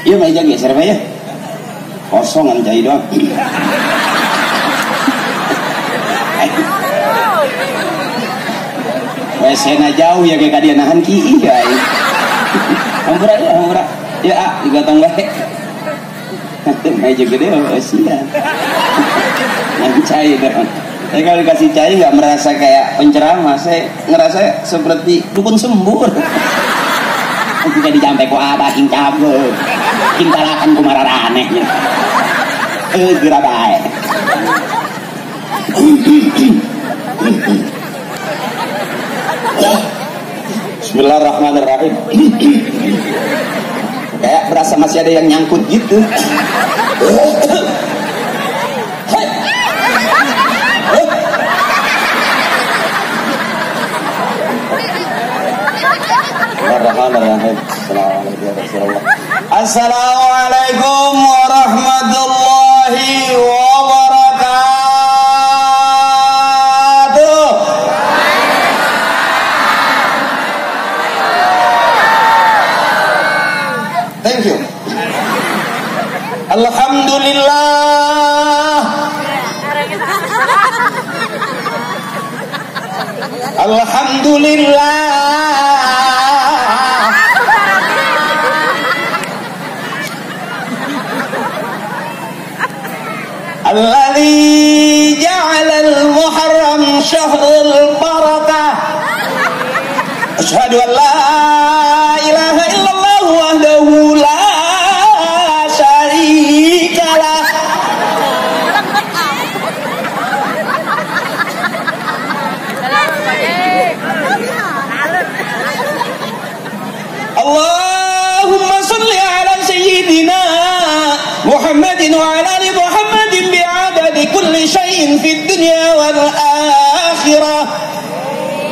Iya meja geser meja. Kosongan cai doang. WC-na jauh ya kayak dia nahan ki iya. Hampura ya, hampura. Ya, juga tong bae. Meja gede sia. Yang cai doang. Saya kalau dikasih cai nggak merasa kayak penceramah, saya ngerasa seperti dukun sembur. Jika dijampe ku abah king cabe, king talakan ku mararanehnya. Geura bae. Bismillahirrahmanirrahim. Kayak berasa masih ada yang nyangkut gitu. Assalamualaikum warahmatullahi wabarakatuh. Thank you. Alhamdulillah. Alhamdulillah. Alladzi ja'ala al-muharram syahrul barakah. Asyhadu an la ilaha illallah wahdahu la syarikalah. Allahumma salli ala sayyidina Muhammadin wa ala ali Muhammadin bi'adadi kulli syai'in fid dunya wal akhirah.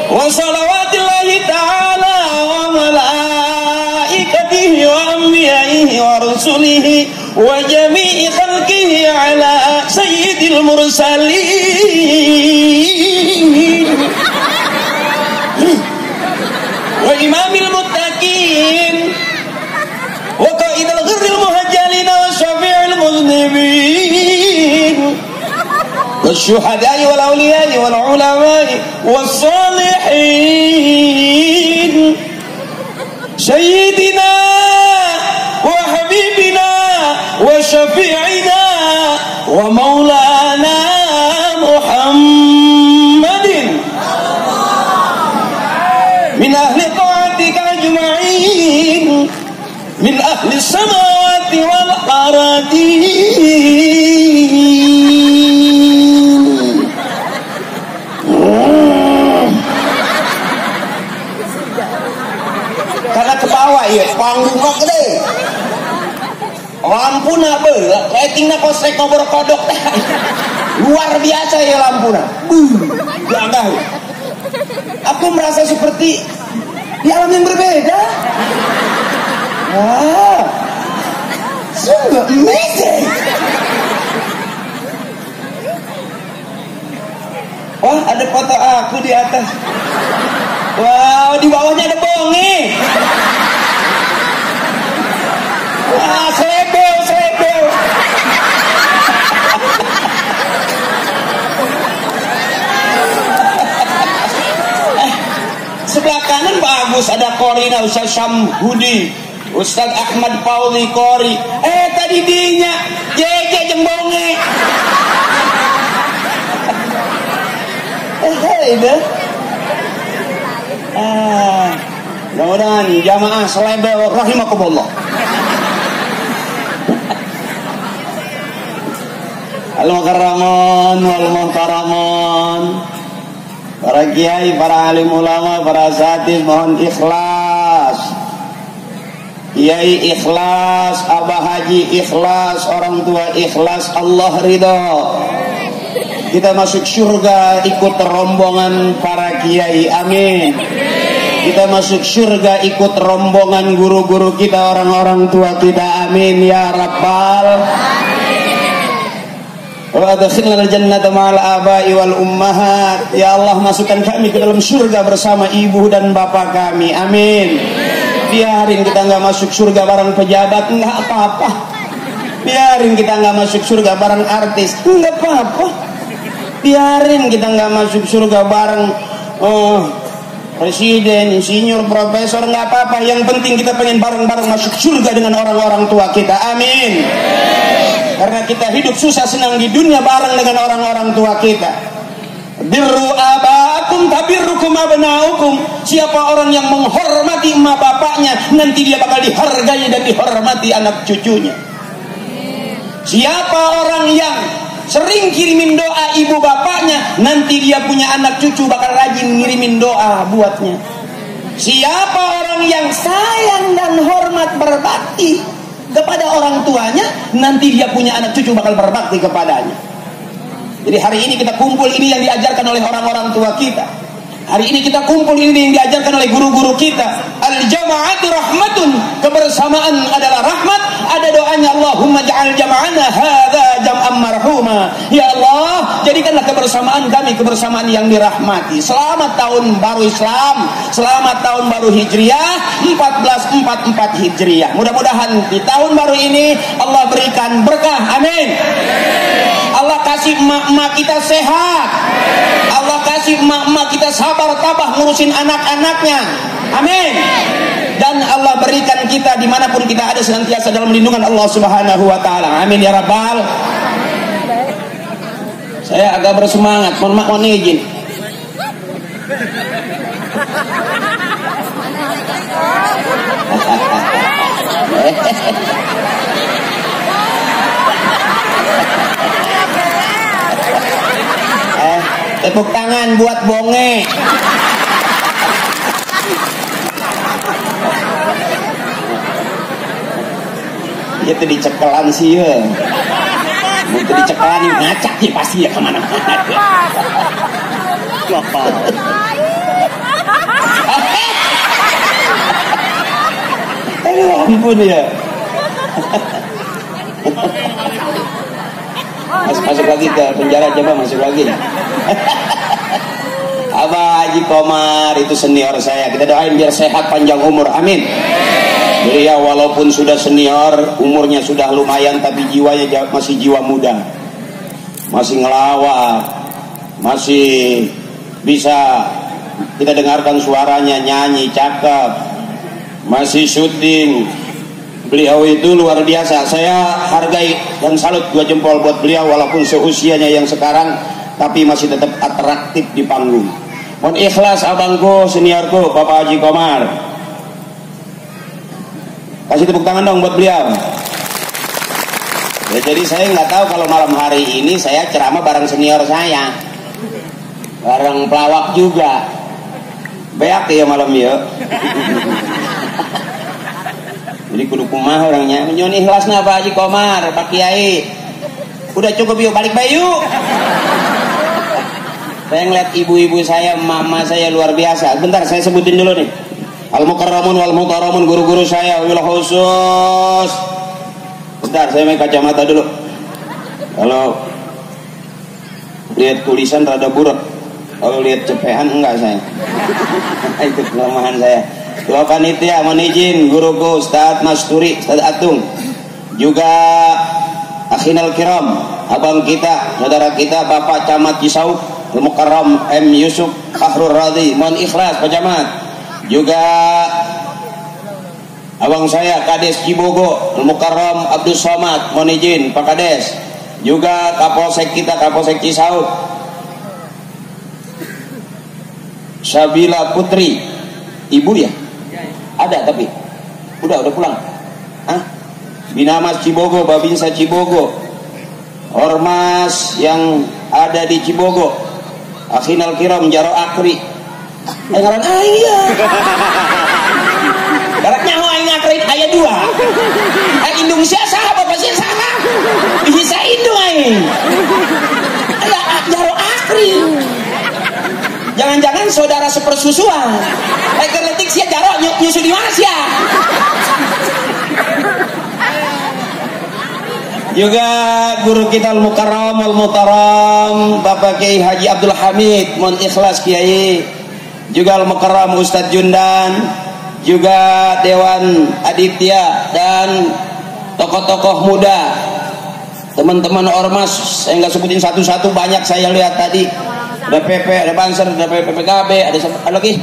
Wa salawatillahi ta'ala wa malaikatihi wa anbiya'ihi wa rusulihi wa jami'i khalqihi ala sayyidil mursalin wa imamil muttaqin wa qaidil ghirril muhajjalin wa syafi'il muznibin wasyuhada'i wal awliya'i wal ulama'i was salihin sayyidina wa habibina wa syafi'ina wa maulana Muhammadin min ahli ta'atika ajma'in min ahli samawati wal aradin. Karena ke bawah ya panggung gede. Lampuna be, ratingna kosrek ngobor kodok. Luar biasa ya lampuna. Gagah. Aku merasa seperti di alam yang berbeda. Wah, sungguh amazing. Wah, ada foto aku di atas. Wow, di bawahnya ada bonge. Wah, selebel, selebel. Sebelah kanan bagus, ada Korina Ustaz Syamhudi, Ustaz Ahmad Pauli Kori. Tadi dinya jeje jembonge. Itu. Mudah-mudahan jamaah selebel rahimakumullah. Al-mukarramun wal muhtaramun, para kiai, para alim ulama, para asatidz mohon ikhlas. Kiai ikhlas, abah haji ikhlas, orang tua ikhlas, Allah ridho. Kita masuk surga ikut rombongan para kiai, amin. Kita masuk surga ikut rombongan guru-guru kita, orang-orang tua kita, amin ya rabbal wa adkhilna al-jannata ma'al aba'i wal ummahat. Ya Allah, masukkan kami ke dalam surga bersama ibu dan bapak kami, amin. Biarin kita nggak masuk surga bareng pejabat, nggak apa-apa. Biarin kita nggak masuk surga bareng artis, nggak apa-apa. Biarin kita nggak masuk surga bareng presiden, insinyur, profesor, nggak apa-apa. Yang penting kita pengen bareng-bareng masuk surga dengan orang-orang tua kita. Amin. Karena kita hidup susah senang di dunia bareng dengan orang-orang tua kita. Birru abaakum tabirrukum abnaukum. Siapa orang yang menghormati emak bapaknya, nanti dia bakal dihargai dan dihormati anak cucunya. Siapa orang yang sering kirimin doa ibu bapaknya, nanti dia punya anak cucu bakal rajin ngirimin doa buatnya. Siapa orang yang sayang dan hormat berbakti kepada orang tuanya, nanti dia punya anak cucu bakal berbakti kepadanya. Jadi hari ini kita kumpul, ini yang diajarkan oleh orang-orang tua kita. Hari ini kita kumpul, ini yang diajarkan oleh guru-guru kita. Al-jama'atu rahmatun, kebersamaan adalah rahmat. Ada doanya, Allahumma ja'al jama'ana hadza jam'an marhuma. Ya Allah, jadikanlah kebersamaan kami kebersamaan yang dirahmati. Selamat tahun baru Islam, selamat tahun baru Hijriah 1444 Hijriah. Mudah-mudahan di tahun baru ini Allah berikan berkah. Amin. Allah kasih emak-emak kita sehat. Allah kasih emak-emak kita sabar tabah ngurusin anak-anaknya. Amin. Dan Allah berikan kita dimanapun kita ada senantiasa dalam lindungan Allah Subhanahu wa ta'ala. Amin ya Rabbal. Saya agak bersemangat, mohon izin. Tepuk tangan buat bonge. Dia tuh dicekelan sih ya. Itu dicekelan ngacak dia pasti ya kemana-mana. Apa? Ampun ya. Masuk lagi ke penjara, coba masuk lagi. Abah Haji Komar itu senior saya. Kita doain biar sehat panjang umur. Amin. Beliau walaupun sudah senior, umurnya sudah lumayan, tapi jiwanya masih jiwa muda. Masih ngelawak, masih bisa kita dengarkan suaranya, nyanyi cakep, masih syuting. Beliau itu luar biasa. Saya hargai dan salut 2 jempol buat beliau walaupun seusianya yang sekarang, tapi masih tetap atraktif di panggung. Mohon ikhlas abangku, seniorku, Bapak Haji Komar. Kasih tepuk tangan dong buat beliau. Ya, jadi saya nggak tahu kalau malam hari ini saya ceramah bareng senior saya, bareng pelawak juga. Beak ya malam ya. Jadi kudu kumaha orangnya. Nyon ikhlasna Pak Haji Komar, Pak Kiai. Udah cukup yuk, balik bayu. Saya ngeliat ibu-ibu saya, mama saya luar biasa. Bentar saya sebutin dulu nih. Al-Mukarramun wal Muhtaramun, guru-guru saya wabil khusus. Bentar saya main kacamata dulu. Kalau lihat tulisan rada burak, kalau lihat cepehan enggak saya. Itu kelemahan saya. Ketua panitia mohon izin guruku Ustadz Masturi, Ustadz Atung, juga akhinal kiram, abang kita, saudara kita Bapak Camat Cisauk Al-Mukarram M. Yusuf Fakhrul Radhi, mohon ikhlas Pak Camat. Juga abang saya Kades Cibogo Al-Mukarram Abdul Somad, mohon izin Pak Kades. Juga Kapolsek kita, Kapolsek Cisauk Sabila Putri, ibu ya? Ada tapi udah pulang. Binamas Cibogo, Babinsa Cibogo, Ormas yang ada di Cibogo, Akhinal Kiram Jaro Akri. Ngaran aya. Barak nyaho aing akri aya 2. Indung sia saha bapak sia saha. Bisa indung aing. Aya Jaro Akri. Jangan-jangan saudara sepersusuan. Letik sia Jaro nyusu di mana sia? Juga guru kita Al-Mukarram Al-Muhtaram Bapak Kiai Haji Abdul Hamid, mohon ikhlas Kiai. Juga Al-Mukarram Ustadz Jundan, juga Dewan Aditya dan tokoh-tokoh muda, teman-teman ormas, saya nggak sebutin satu-satu, banyak saya lihat tadi. Ada PP, ada Banser, ada PPKB, ada lagi.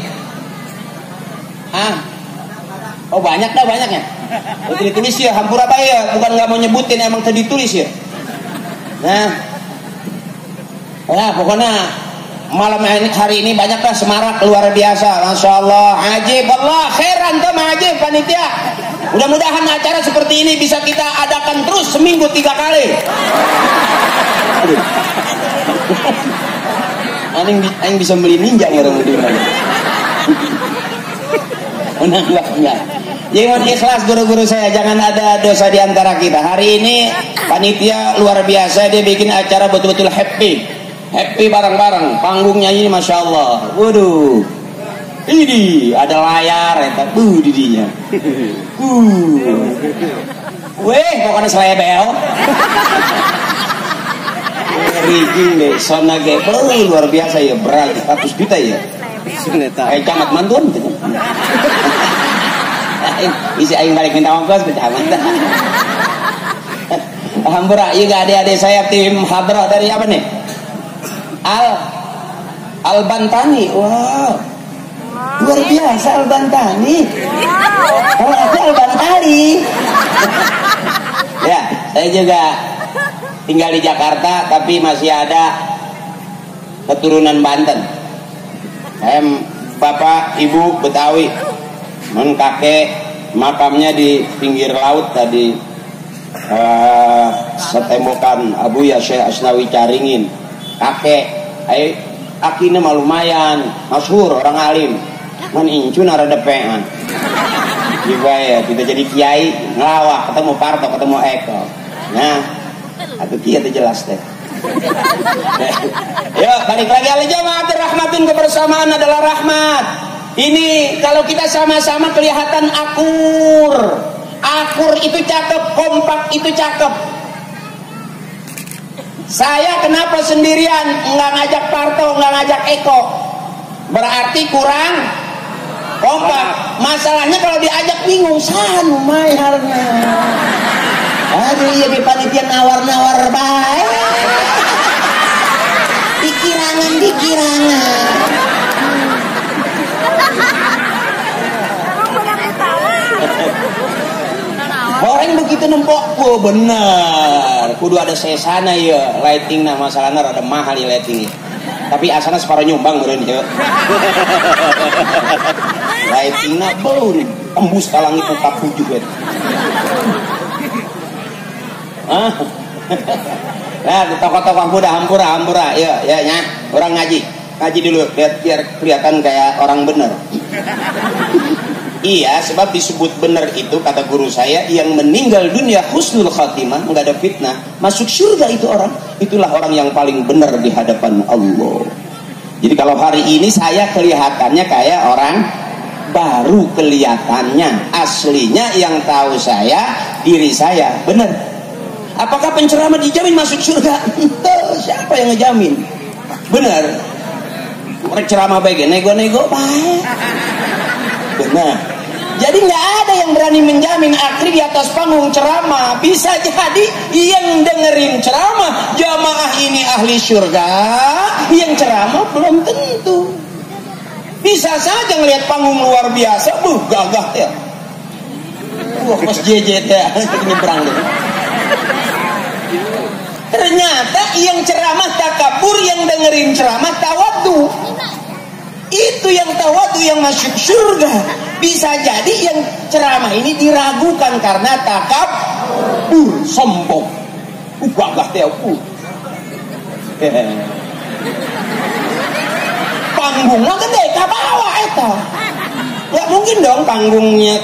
Oh banyak dah, banyaknya. Oh, ditulis ya, hampura ya, bukan nggak mau nyebutin, emang tadi ditulis ya. Nah, pokoknya malam hari ini banyaklah semarak luar biasa, masya Allah, ajib Allah, khairan tuh ajib panitia. Mudah-mudahan acara seperti ini bisa kita adakan terus seminggu 3 kali. Aing bisa beli ninja mudah-mudahan. Enggak. Jadi mohon ikhlas guru-guru saya, jangan ada dosa di antara kita. Hari ini panitia luar biasa, dia bikin acara betul-betul happy bareng-bareng. Panggungnya ini masya Allah, waduh, ini ada layar, didinya, pokoknya selebel. Riging deh, sona gebel luar biasa ya, berat 100 juta ya. Kayak camat mantuan gitu. Isi aing balik minta ongkos ke camat. Alhamdulillah, juga adik-adik saya tim hadrah dari apa nih? Al-Bantani. Wow. Luar biasa Al-Bantani. Kalau aku Al-Bantani. Ya, saya juga tinggal di Jakarta tapi masih ada keturunan Banten. Saya bapak ibu Betawi, kakek makamnya di pinggir laut tadi, setembokan Abuya Syekh Asnawi Caringin. Kakek akina mah lumayan masyhur, orang alim, man incun ada depean juga ya, kita jadi kiai ngelawak, ketemu Parto, ketemu Eko. Nah, atau kia itu jelas deh. Yuk balik lagi, al-jama'atir rahmatun, kebersamaan adalah rahmat. Ini kalau kita sama-sama kelihatan akur itu cakep, kompak itu cakep. Saya kenapa sendirian, nggak ngajak Parto, nggak ngajak Eko? Berarti kurang kompak. Masalahnya kalau diajak bingung, sanu mayarnya. Aduh, iya di panitia nawar-nawar baik. Dikirangan. Orang begitu nempok, oh benar. Kudu ada sesana ya, lighting nah masalahnya rada mahal ya lighting. Tapi asana separuh nyumbang beren ya. Lighting nah bau tembus ka langit 47 ya. Nah, tokoh-tokoh muda hampura ya orang ngaji dulu biar kelihatan kayak orang bener. Iya, sebab disebut benar itu kata guru saya, yang meninggal dunia husnul khatimah, enggak ada fitnah, masuk surga itu orang. Itulah orang yang paling benar di hadapan Allah. Jadi kalau hari ini saya kelihatannya kayak orang baru, kelihatannya aslinya yang tahu saya diri saya benar. Apakah penceramah dijamin masuk surga? Siapa yang ngejamin? Benar. Ceramah baik, nego-nego baik. Benar. Jadi nggak ada yang berani menjamin akhir di atas panggung ceramah. Bisa jadi yang dengerin ceramah jamaah ini ahli surga, yang ceramah belum tentu. Bisa saja ngelihat panggung luar biasa, gagah ya. Wah, Mas JJ ya, nyebrang deh. Ternyata yang ceramah takabur, yang dengerin ceramah tawadhu. Itu yang tawadhu yang masuk surga. Bisa jadi yang ceramah ini diragukan karena takabur, sombong. Gagah teh panggungnya gede ka bawah eta. Ya mungkin dong panggungnya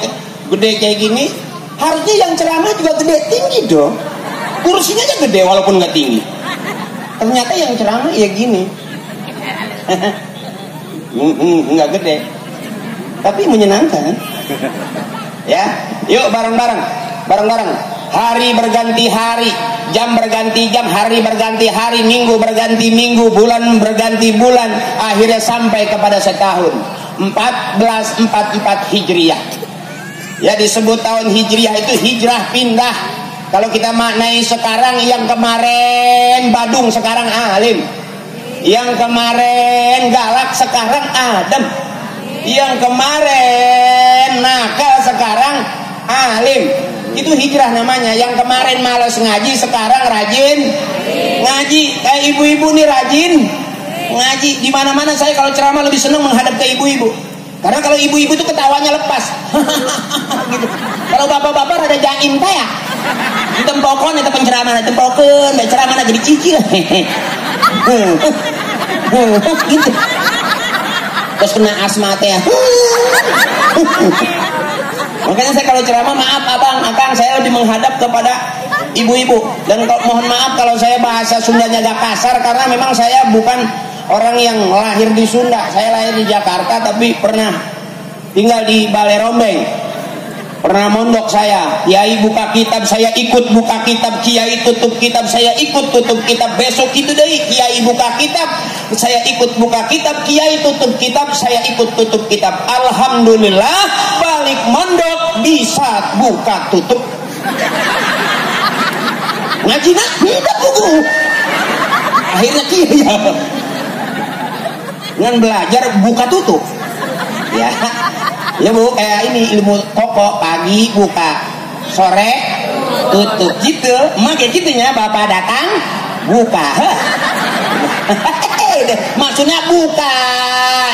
gede kayak gini. Harusnya yang ceramah juga gede tinggi dong. Kursinya aja gede walaupun nggak tinggi. Ternyata yang ceramah ya gini. Nggak gede, tapi menyenangkan. Ya, yuk bareng-bareng. Hari berganti hari, jam berganti jam, hari berganti hari, minggu berganti minggu, bulan berganti bulan, akhirnya sampai kepada setahun. 1444 Hijriah. Ya, disebut tahun Hijriah itu hijrah pindah. Kalau kita maknai sekarang, yang kemarin Badung sekarang Alim, yang kemarin galak sekarang adem, yang kemarin nakal sekarang alim. Itu hijrah namanya. Yang kemarin malas ngaji sekarang rajin ngaji. Kayak ibu-ibu nih rajin ngaji. Di mana-mana saya kalau ceramah lebih senang menghadap ke ibu-ibu. Karena kalau ibu-ibu itu ketawanya lepas. Gitu. Kalau bapak-bapak rada jaim ya. Ditempokon itu penceramah, ditempokon, ceramah jadi cicil. Gitu. Terus kena asma teh. Makanya saya kalau ceramah, maaf abang, akang, saya lebih menghadap kepada ibu-ibu. Dan mohon maaf kalau saya bahasa Sundanya agak kasar, karena memang saya bukan orang yang lahir di Sunda. Saya lahir di Jakarta, tapi pernah tinggal di Balai Rombeng. Pernah mondok saya. Kiai buka kitab, saya ikut buka kitab. Kiai tutup kitab, saya ikut tutup kitab. Besok itu deh, Kiai buka kitab, saya ikut buka kitab. Kiai tutup kitab, saya ikut tutup kitab. Alhamdulillah, balik mondok bisa buka tutup. Ngaji nak tidak buku. Akhirnya kiai dengan belajar buka tutup. Ya. Ya Bu, kayak ini ilmu toko, pagi buka, sore tutup gitu. Emak kayak gitunya, bapak datang buka. Maksudnya buka.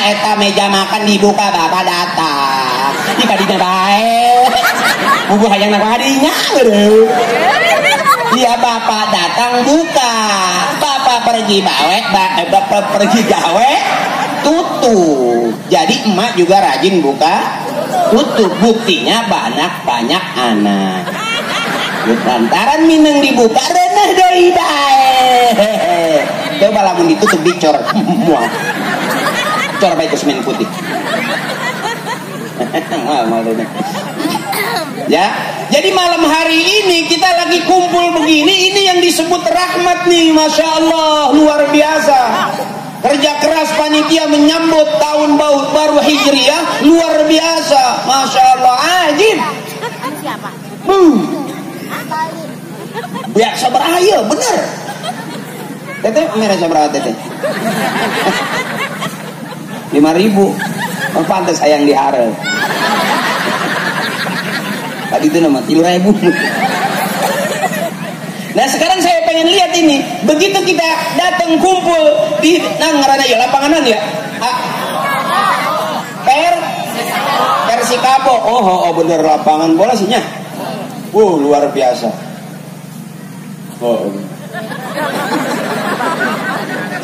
Eta meja makan dibuka, bapak datang. Di kadinya baik. Bubu hayang nak hadinya. Iya, bapak datang buka. Bapak pergi bapak pergi gawe tutup. Jadi emak juga rajin buka tutup. Buktinya banyak anak. Lantaran minang dibuka renah doi bae. Coba lamun ditutup dicor. Muah. Cor bae semen putih. Ya, jadi malam hari ini kita lagi kumpul begini, ini yang disebut rahmat nih, masya Allah, luar biasa. Kerja keras panitia menyambut tahun baru Hijriah luar biasa, masya Allah, ajib. Ya sabaraya, bener. Teteh merah sabaraya teteh. 5.000. Oh, pantas sayang diharap. Tadi itu nama 3.000. Nah sekarang saya pengen lihat ini, begitu kita datang kumpul di ngaranna ya lapanganan ya, Persikabo. Oh bener lapangan bola sihnya. Luar biasa.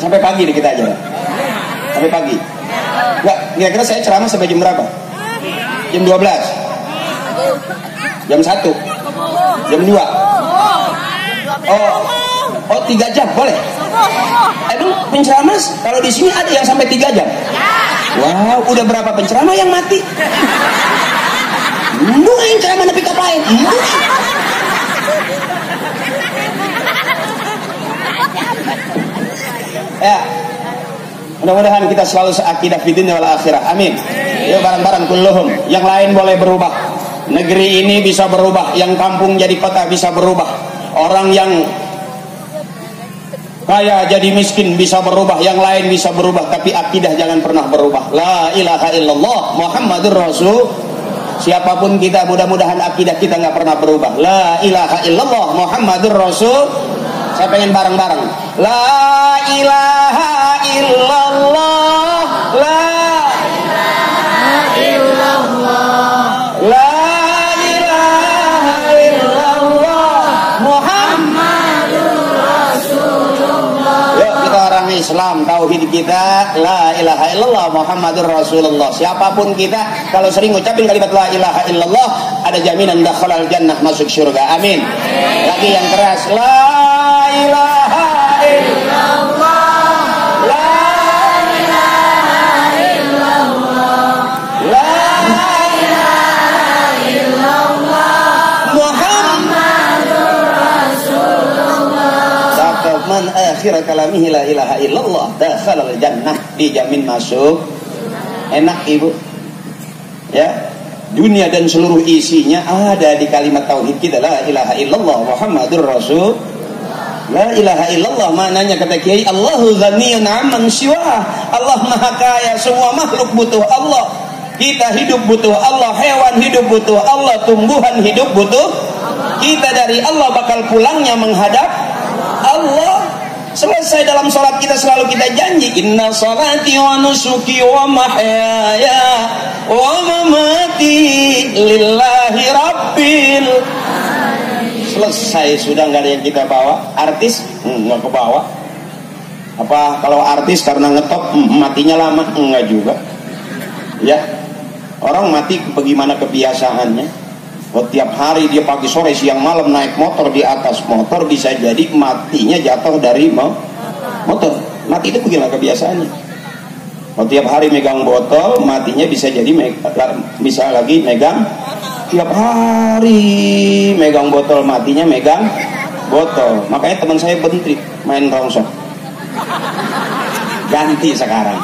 Sampai pagi nih kita aja. Sampai pagi. Enggak, kira-kira saya ceramah sampai jam berapa? Jam 12. Jam 1. Jam 2. Oh 3 jam boleh? Emang penceramah kalau di sini ada yang sampai 3 jam? Wow, udah berapa penceramah yang mati? Yang ceramah nepi kapain? Ya, mudah-mudahan kita selalu seakidah fid dunya wal akhirah. Amin. Yuk bareng-bareng kulluhum. Yang lain boleh berubah. Negeri ini bisa berubah, yang kampung jadi kota bisa berubah. Orang yang kaya jadi miskin bisa berubah, yang lain bisa berubah, tapi akidah jangan pernah berubah. La ilaha illallah Muhammadur Rasul. Siapapun kita, mudah-mudahan akidah kita nggak pernah berubah. La ilaha illallah Muhammadur Rasul. Saya pengen bareng-bareng. La ilaha illallah. La ilaha illallah. La Islam, tauhid kita la ilaha illallah Muhammadur Rasulullah. Siapapun kita kalau sering ucapin kalimat la ilaha illallah, ada jaminan dakhalal jannah, masuk surga. Amin. Lagi yang keras, la ilaha illallah. La ilaha illallah. La ilaha illallah Muhammadur Rasulullah. Man akhir kalamihi la ilaha illallah dakhalal jannah, dijamin masuk enak ibu. Ya, dunia dan seluruh isinya ada di kalimat tauhid kita, la ilaha illallah Muhammadur Rasul. La ilaha illallah maknanya kata Kiai, Allahu ghaniyun 'amman siwa. Allah Maha Kaya, semua makhluk butuh Allah. Kita hidup butuh Allah, hewan hidup butuh Allah, tumbuhan hidup butuh. Kita dari Allah bakal pulangnya menghadap Allah. Selesai dalam sholat kita selalu kita janji, inna sholati wa nusuki wa mahyaya wa mamati lillahi rabbil. Selesai sudah, nggak ada yang kita bawa. Artis nggak ke bawah. Apa kalau artis karena ngetop matinya lama? Enggak juga. Ya, orang mati bagaimana kebiasaannya. Oh, tiap hari dia pagi sore siang malam naik motor, di atas motor, bisa jadi matinya jatuh dari motor. Mati itu bagaimana kebiasaannya. Oh, tiap hari megang botol, matinya bisa jadi bisa lagi megang. Tiap hari megang botol, matinya megang botol. Makanya teman saya berhenti main rongsok, ganti sekarang.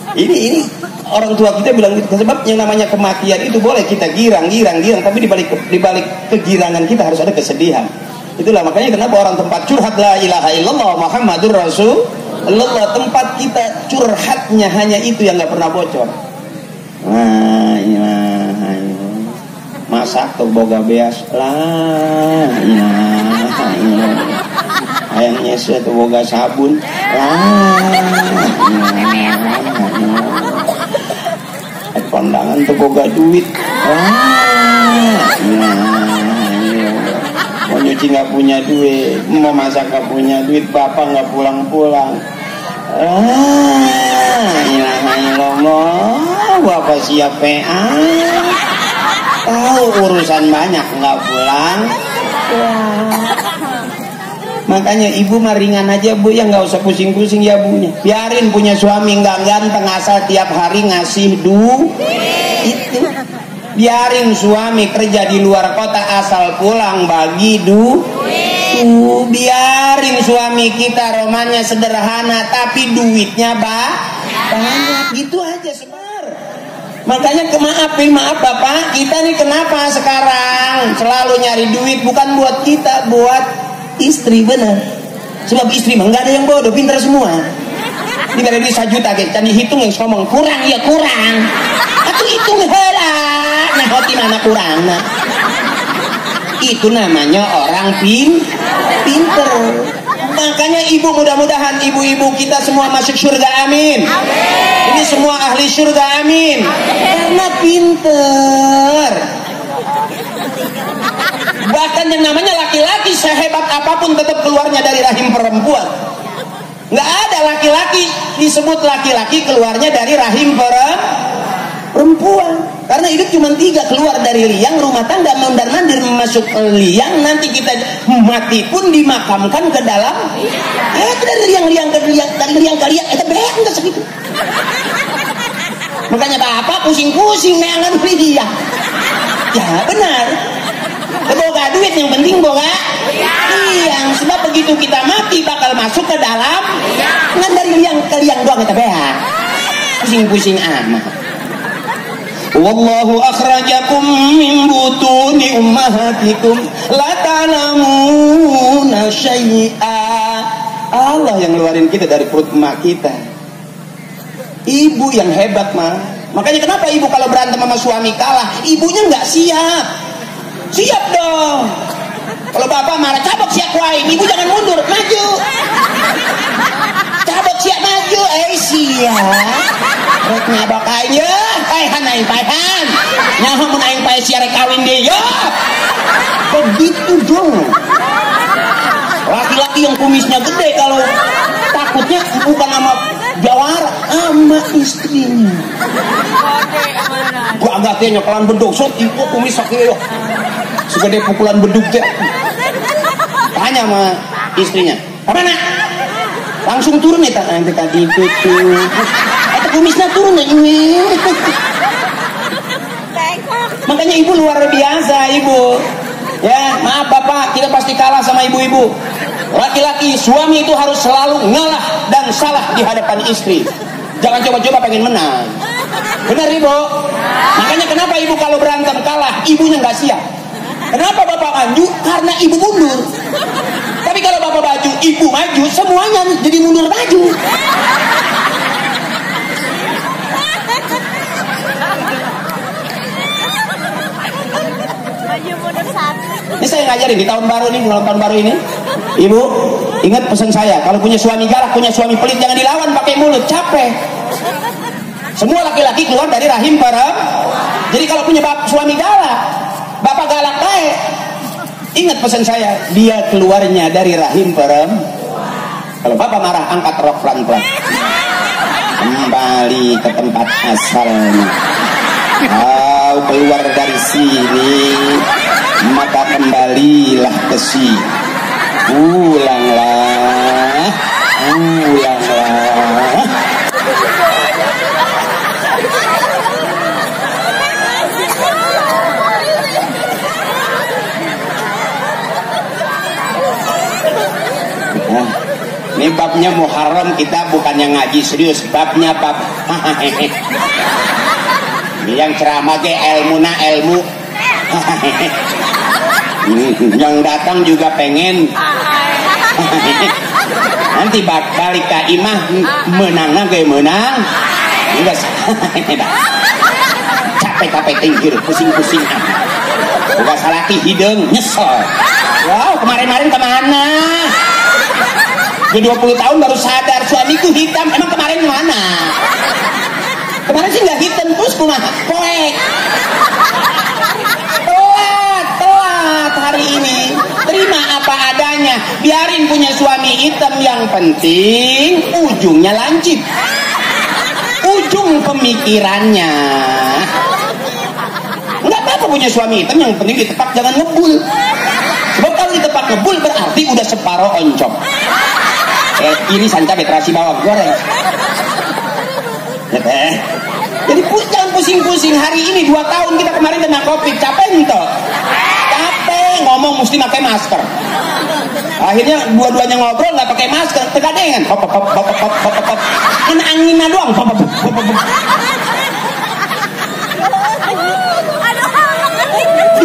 Ini orang tua kita bilang gitu. Sebab yang namanya kematian itu boleh kita girang, tapi di balik kegirangan kita harus ada kesedihan. Itulah makanya kenapa orang tempat curhat la ilaha illallah Muhammadur Rasulullah, tempat kita curhatnya hanya itu yang nggak pernah bocor. La ilaha illallah. Masak tuh boga beas. La ilaha illallah. Ayang nyese tuh boga sabun. La kondangan tuh boga duit. Mau nyuci nggak punya duit, mau masak nggak punya duit, bapak nggak pulang-pulang. Ilaha illallah, bapak siapa? Tahu urusan banyak nggak pulang. Makanya ibu mah ringan aja bu, ya nggak usah pusing-pusing ya bunya. Biarin punya suami nggak ganteng asal tiap hari ngasih duit itu. Biarin suami kerja di luar kota asal pulang bagi duit. Biarin suami kita romannya sederhana tapi duitnya banyak. Gitu aja sebar. Makanya maaf bapak, kita nih kenapa sekarang selalu nyari duit, bukan buat kita, buat istri. Benar, sebab istri mah nggak ada yang bodoh, pintar semua. Ini ada duit 1 juta guys, dan dihitung yang ngomong kurang ya kurang, atau hitung heula nah hoti mana kurang. Nah itu namanya orang pinter. Makanya ibu, mudah-mudahan ibu-ibu kita semua masuk surga, amin. Ini semua ahli surga, amin, karena pinter. Bahkan yang namanya laki-laki sehebat apapun tetap keluarnya dari rahim perempuan. Nggak ada laki-laki disebut laki-laki keluarnya dari rahim perempuan. Karena hidup cuma 3, keluar dari liang rumah tangga, mondar-mandir masuk liang, nanti kita mati pun dimakamkan ke dalam. Dari liang ke liang, itu banyak nggak segitu. Makanya bapak pusing-pusing neangan liang. Ya benar. Boga duit yang penting boga liang. Sebab begitu kita mati bakal masuk ke dalam. Ngan dari liang ke liang doang kita beha. Pusing-pusing amat. Wallahu akhrajakum min butuni ummahatikum la ta'lamuna syai'a. Allah yang ngeluarin kita dari perut emak kita. Ibu yang hebat mah. Makanya kenapa ibu kalau berantem sama suami kalah, ibunya nggak siap. Siap dong. Kalau bapak marah, cabok siap wain, ibu jangan mundur, maju. Cabok siap maju, siap. Rek nyabok aja, paihan aing paihan. Nyaho mun aing pae siarek kawin deui, yo. Begitu dong. Laki-laki yang kumisnya gede kalau takutnya bukan sama jawara, sama istrinya. Gua agak teh nyokolan bedug, sok ibu kumis sakit yo. Segede pukulan bedug teh. Tanya sama istrinya, "Mana?" Langsung turun eta tadi itu. Eta kumisnya turun ini. Makanya ibu luar biasa, ibu. Ya, maaf bapak, kita pasti kalah sama ibu-ibu. Laki-laki, suami itu harus selalu ngalah dan salah di hadapan istri. Jangan coba-coba pengen menang. Benar ibu? Makanya kenapa ibu kalau berantem kalah, ibunya nggak siap. Kenapa bapak maju? Karena ibu mundur. Tapi kalau bapak maju, ibu maju, semuanya jadi mundur maju. Ini saya ngajarin di tahun baru ini, mulai tahun baru ini. Ibu, ingat pesan saya, kalau punya suami galak, punya suami pelit, jangan dilawan pakai mulut, capek. Semua laki-laki keluar dari rahim perempuan. Jadi kalau punya suami galak, bapak galak baik, ingat pesan saya, dia keluarnya dari rahim perempuan. Kalau bapak marah, angkat rok pelan-pelan, kembali ke tempat asalnya. Kau keluar dari sini, maka kembalilah ke sini. Ulanglah, ulanglah. Nah, ini babnya Muharram, kita bukannya ngaji serius, babnya bab yang ceramah ke ilmu na ilmu. Yang datang juga pengen. Nanti balik ke imah menang ke menang. Enggak capek-capek tingkir, pusing-pusing. Udah salah hidung nyesel. Wow, kemarin-kemarin kemana? Udah 20 tahun baru sadar suamiku hitam. Emang kemarin kemana? Kemarin sih nggak hitam, terus kumaha? Poek. Telat hari ini. Terima apa adanya. Biarin punya suami hitam, yang penting ujungnya lancip. Ujung pemikirannya. Nggak apa-apa punya suami hitam, yang penting ditepak jangan ngebul. Sebab kalau ditepak ngebul berarti udah separoh oncom. Ini sanca terasi bawang goreng. Jadi jangan pusing-pusing. Hari ini 2 tahun kita kemarin kena COVID, capek ento. Capek ngomong mesti pakai masker. Akhirnya dua-duanya ngobrol nggak pakai masker, tegadengan. Pop. Kena anginnya doang. Pop. 2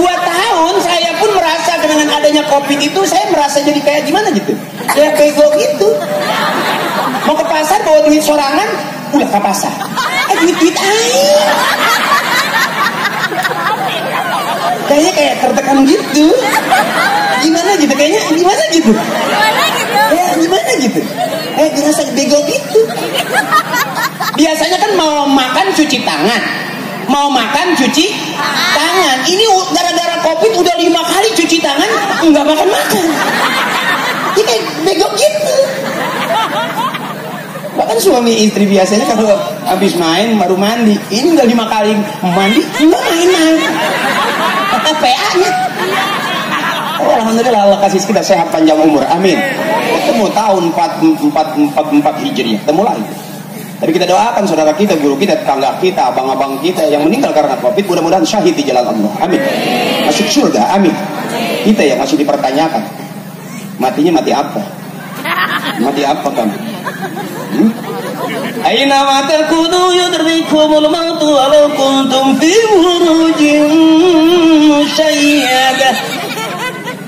tahun saya pun merasa dengan adanya COVID itu saya merasa jadi kayak gimana gitu. Ya bego gitu. Mau ke pasar bawa duit sorangan, udah ke pasar. Duit air. Kayaknya kayak tertekan gitu. Gimana gitu? Kayaknya gimana gitu? Ya gimana gitu? Dirasa bego gitu. Biasanya kan mau makan cuci tangan, mau makan cuci tangan. Ini gara-gara COVID udah 5 kali cuci tangan, nggak makan. Ini kayak bego gitu. Bahkan suami istri biasanya kalau habis main baru mandi, ini udah 5 kali mandi, nggak main. PA-nya. Oh, alhamdulillah Allah kasih kita sehat panjang umur, amin. Ketemu tahun 444 Hijriah, ketemu lagi. Tapi kita doakan saudara kita, guru kita, tetangga kita, abang-abang kita yang meninggal karena COVID, mudah-mudahan syahid di jalan Allah, amin. Masuk surga, amin. Kita yang masih dipertanyakan, matinya mati apa? Mati apa kamu? Aina ma takunu yudrikumul mautu walau kuntum fi burujin musayyadah.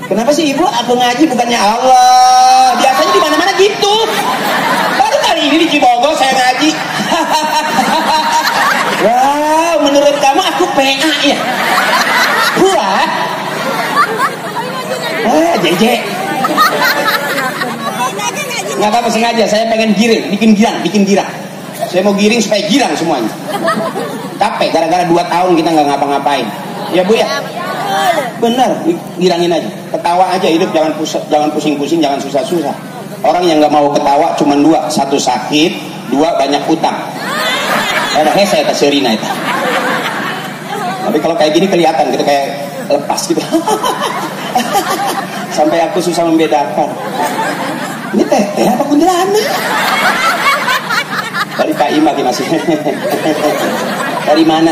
Kenapa sih ibu aku ngaji bukannya Allah? Biasanya di mana-mana gitu. Baru kali ini di Cibogo saya ngaji. Wow, menurut kamu aku PA ya? Buat? Jeje. Nggak apa-apa sengaja, saya pengen giring, bikin girang. Saya mau giring supaya girang semuanya. Capek gara-gara 2 tahun kita nggak ngapa-ngapain. Ya Bu ya? Benar, girangin aja. Ketawa aja hidup, jangan pusing-pusing, jangan susah-susah. Orang yang nggak mau ketawa cuma 2, 1 sakit, 2 banyak utang. Ada saya terserina itu. Tapi kalau kayak gini kelihatan gitu, kayak lepas gitu. Sampai aku susah membedakan. Ini teh apa kuntilanak? Dari Pak Ima masih. Dari mana?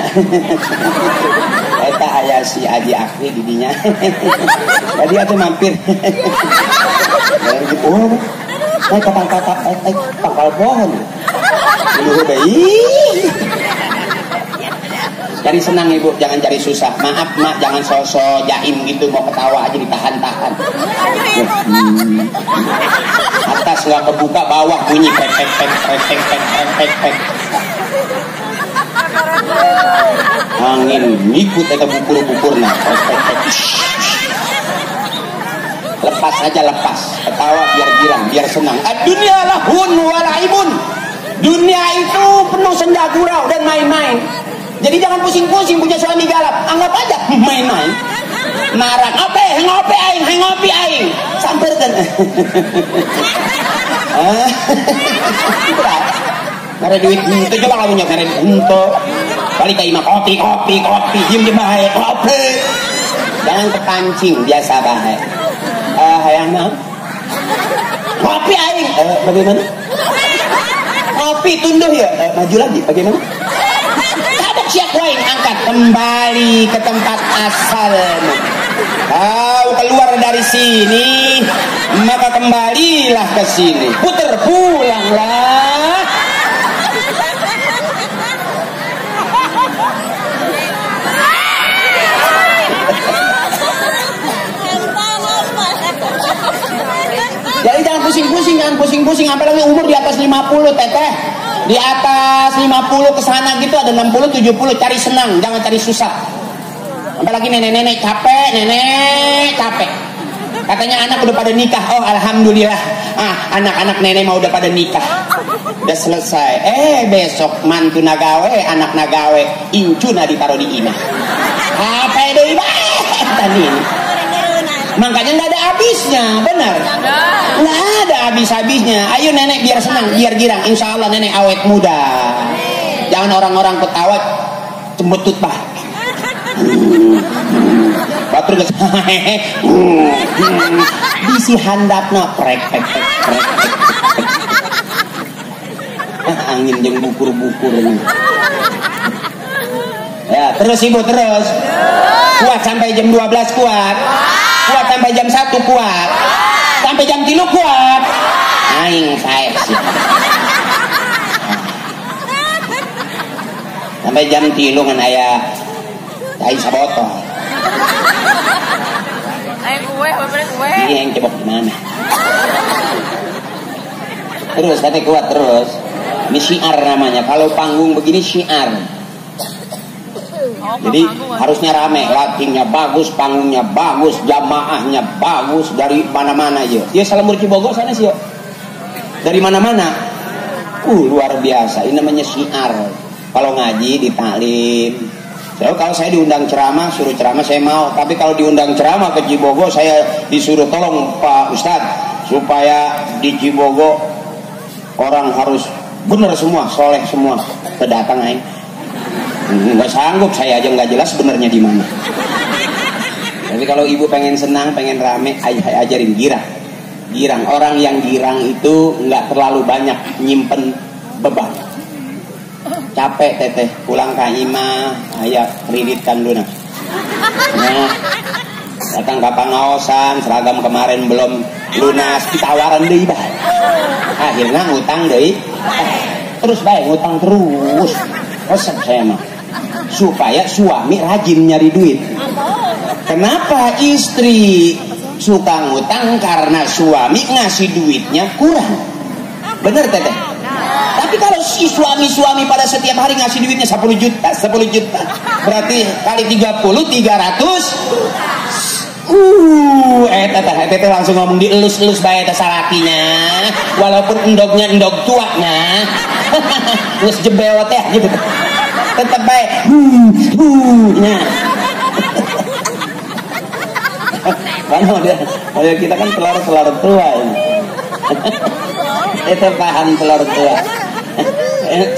Eta aya si Aji Akri didinya. Tadi aku mampir. Oh, pangkal pohon. Cari senang ibu, jangan cari susah. Maaf mak, jangan sosok jaim gitu, mau ketawa aja ditahan-tahan. Atas nggak kebuka, bawah bunyi pek. Angin ngikut itu bukur-bukurna. Lepas aja, lepas. Ketawa biar girang, biar senang. Dunia lahun walaibun. Dunia itu penuh senda gurau dan main-main. Jadi jangan pusing-pusing punya suami galap. Anggap aja main-main. Narang ngopi aing. Samperkan. Ngare duit itu coba kamu nyok ngare itu. Balik ke imah kopi. Diem bae kopi. Jangan kepancing, biasa bae. Hayang naon? Kopi aing. Bagaimana? Kopi tunduh ya. Maju lagi. Bagaimana? Tabok siap waing, angkat kembali ke tempat asal. Kau keluar dari sini, maka kembalilah ke sini. Puter pulanglah. Jadi jangan pusing-pusing, apalagi umur di atas 50 teteh. Di atas 50 ke sana gitu ada 60, 70, cari senang, jangan cari susah. Apalagi nenek capek. Katanya anak udah pada nikah. Oh alhamdulillah. Anak-anak nenek mau udah pada nikah. Udah selesai. Besok mantu nagawe, anak nagawe, incuna ditaruh di imah. Apa deh tadi? Makanya nggak ada habisnya, benar? Nggak ada habis-habisnya. Ayo nenek biar senang, biar girang. Insya Allah nenek awet muda. Jangan orang-orang ketawa cembetut bah. Batur guys. Bisi handapna prek. Angin yang bukur-bukur nih. Ya terus ibu terus. Kuat sampai jam 12 kuat. Kuat sampai jam 1 kuat. Sampai jam 3 kuat. Aing saya sih. Sampai jam 3 ngan aya aing sabotol. Aing kue. Ini yang cebok gimana? Terus katanya kuat terus. Ini syiar namanya. Kalau panggung begini syiar. Jadi harusnya rame, lightingnya bagus, panggungnya bagus, jamaahnya bagus dari mana-mana aja. Ya salam Cibogo sana sih. Dari mana-mana. Luar biasa. Ini namanya syiar. Kalau ngaji di taklim. So, kalau saya diundang ceramah, suruh ceramah saya mau. Tapi kalau diundang ceramah ke Cibogo, saya disuruh tolong Pak Ustadz supaya di Cibogo orang harus benar semua, soleh semua. Kedatang aing. Nggak sanggup, saya aja nggak jelas sebenarnya di mana. Tapi kalau ibu pengen senang, pengen rame, ayah ajarin girang. Orang yang girang itu nggak terlalu banyak nyimpen beban. Capek teteh, pulang ke imah, ayah riditkan dulu nah. Datang ke pangaosan, seragam kemarin belum lunas, ditawaran deh bah. Akhirnya ngutang deh. Terus baik ngutang terus. Resep saya mah. Supaya suami rajin nyari duit. Kenapa istri suka ngutang? Karena suami ngasih duitnya kurang. Bener teteh? Tapi kalau si suami-suami pada setiap hari ngasih duitnya 10 juta berarti kali 30, 300. Teteh langsung ngomong dielus-elus bae eta salakinya. Walaupun endognya endog tuanya. Terus jebel teh gitu. Tetep baik. Nah. Karena kita kan telur tua ini. Itu paham telur tua.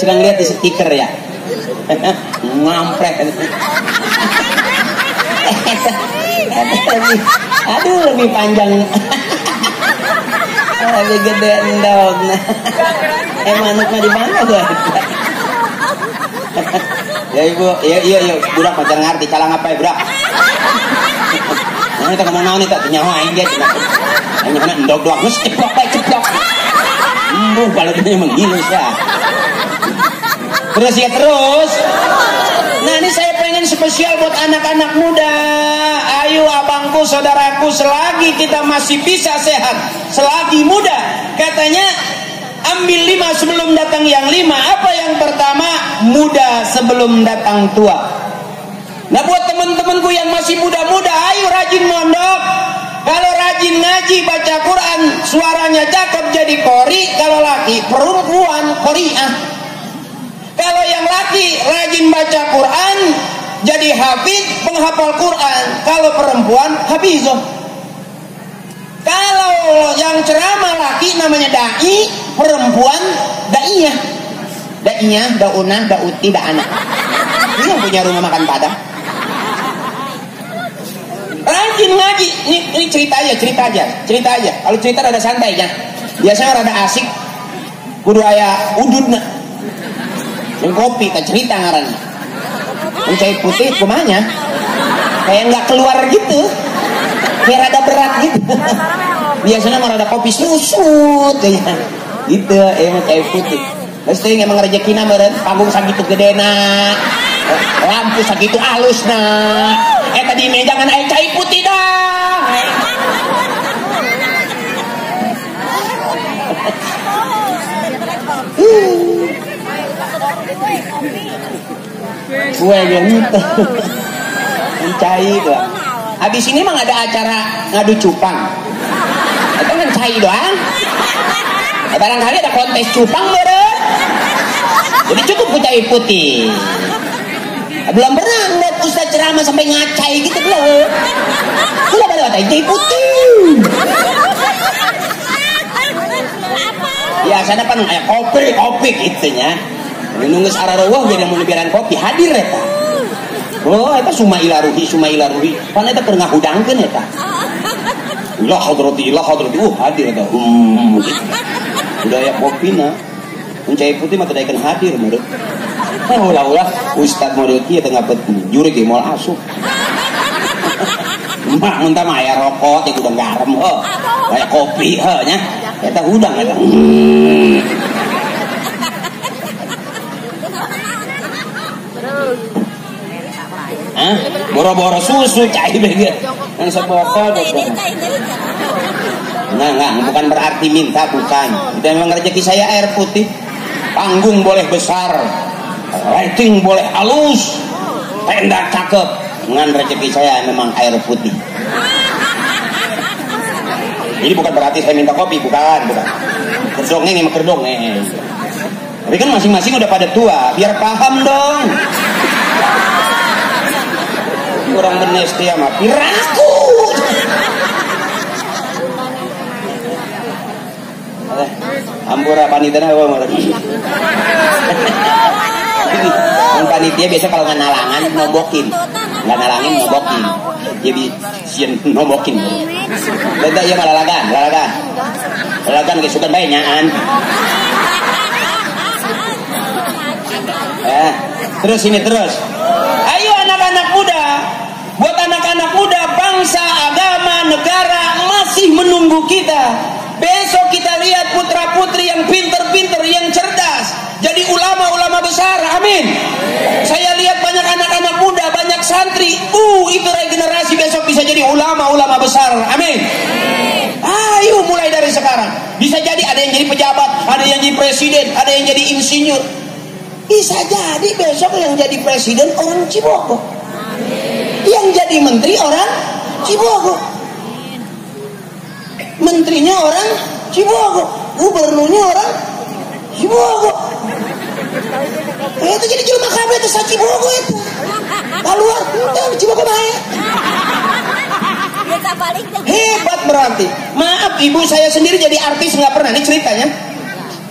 Cuma lihat di stiker ya. Ngampret. Aduh lebih panjang. Lebih gede endog. Manuknya di mana tuh? Ya ibu, iya, budak macam ngerti calang apa ya budak? Nah kita ngomong naon nih tak nyawa aing dia, hanya kena endog doang, terus ceplok. Kalau dia mengilus ya. Terus ya terus. Nah ini saya pengen spesial buat anak-anak muda. Ayo abangku, saudaraku, selagi kita masih bisa sehat, selagi muda, katanya ambil 5 sebelum datang yang 5. Apa yang pertama? Muda sebelum datang tua. Nah buat teman-temanku yang masih muda-muda, ayo rajin mondok. Kalau rajin ngaji, baca Quran, suaranya cakep jadi qori. Kalau laki, perempuan qori'ah. Kalau yang laki rajin baca Quran, jadi hafid, penghafal Quran. Kalau perempuan, hafizah. Kalau yang ceramah laki namanya da'i, perempuan da'iyah. Da'iyah, da'unah, da'uti, da'anak. Ini yang punya rumah makan Padang. Rajin ngaji. Ini cerita aja. Kalau cerita rada santai ya. Biasanya rada asik. Kudu aya ududna. Yang kopi tak cerita ngaranna. Yang cai putih kumanya kayak nggak keluar gitu. Kayak rada berat gitu. Biasanya mah rada kopi susut ya. Gitu emang cai putih. Pasti emang rezekina meureun panggung sakitu gedena. Lampu sakitu alusna. Tadi jangan aya cai putih dah. Gue gitu. Cai doang. Habis ini emang ada acara ngadu cupang. Itu kan cai doang. Barangkali ada kontes cupang beren. Jadi cukup ku cai putih. Belum pernah ngeliat ustaz ceramah sampai ngacai gitu belum. Belum ada cai putih. Ya sana pan aya kopi gitunya. Nunggu ararawah beda mun biaran kopi hadir eta. Oh eta suma ilaruhi. Pan eta keur ngahudangkeun eta. Ilah hadrati hadir eta. Udah aya kopina. Mun cai putih mah teu daekeun hadir murid. Ulah ustaz model kieu teu ngapet juri ge moal asup. Mak mun tah mah aya rokok teh kudu garam heuh. Aya kopi heuh nya. Eta udang eta. Boro-boro susu cai begitu. Yang sebotol. Enggak, bukan berarti minta, bukan. Itu memang rezeki saya air putih. Panggung boleh besar, lighting boleh halus, tenda cakep. Dengan rezeki saya memang air putih. Jadi bukan berarti saya minta kopi, bukan. Kerdongeng. Tapi kan masing-masing udah pada tua, biar paham dong. Kurang bener setia mah piraku. Ampura panitia apa mah? Panitia biasa kalau nggak nalangan nobokin, nggak nalangin nobokin. Jadi sian nobokin. Beda ya malah lalagan kesukaan banyakan. Terus. Ayo anak-anak muda. Buat anak-anak muda, bangsa, agama, negara masih menunggu kita. Besok kita lihat putra-putri yang pinter-pinter, yang cerdas, jadi ulama-ulama besar. Amin. Saya lihat banyak anak-anak muda, banyak santri. Itu regenerasi besok bisa jadi ulama-ulama besar. Amin. Ayo mulai dari sekarang. Bisa jadi ada yang jadi pejabat, ada yang jadi presiden, ada yang jadi insinyur. Bisa jadi besok yang jadi presiden orang Cibogo. Yang jadi menteri orang Cibogo. Menterinya orang Cibogo. Gubernurnya orang Cibogo. Itu jadi jelema kabeh teh sa Cibogo eta. Keluar teh Cibogo bae. Hebat berarti. Maaf ibu saya sendiri jadi artis nggak pernah. Ini ceritanya.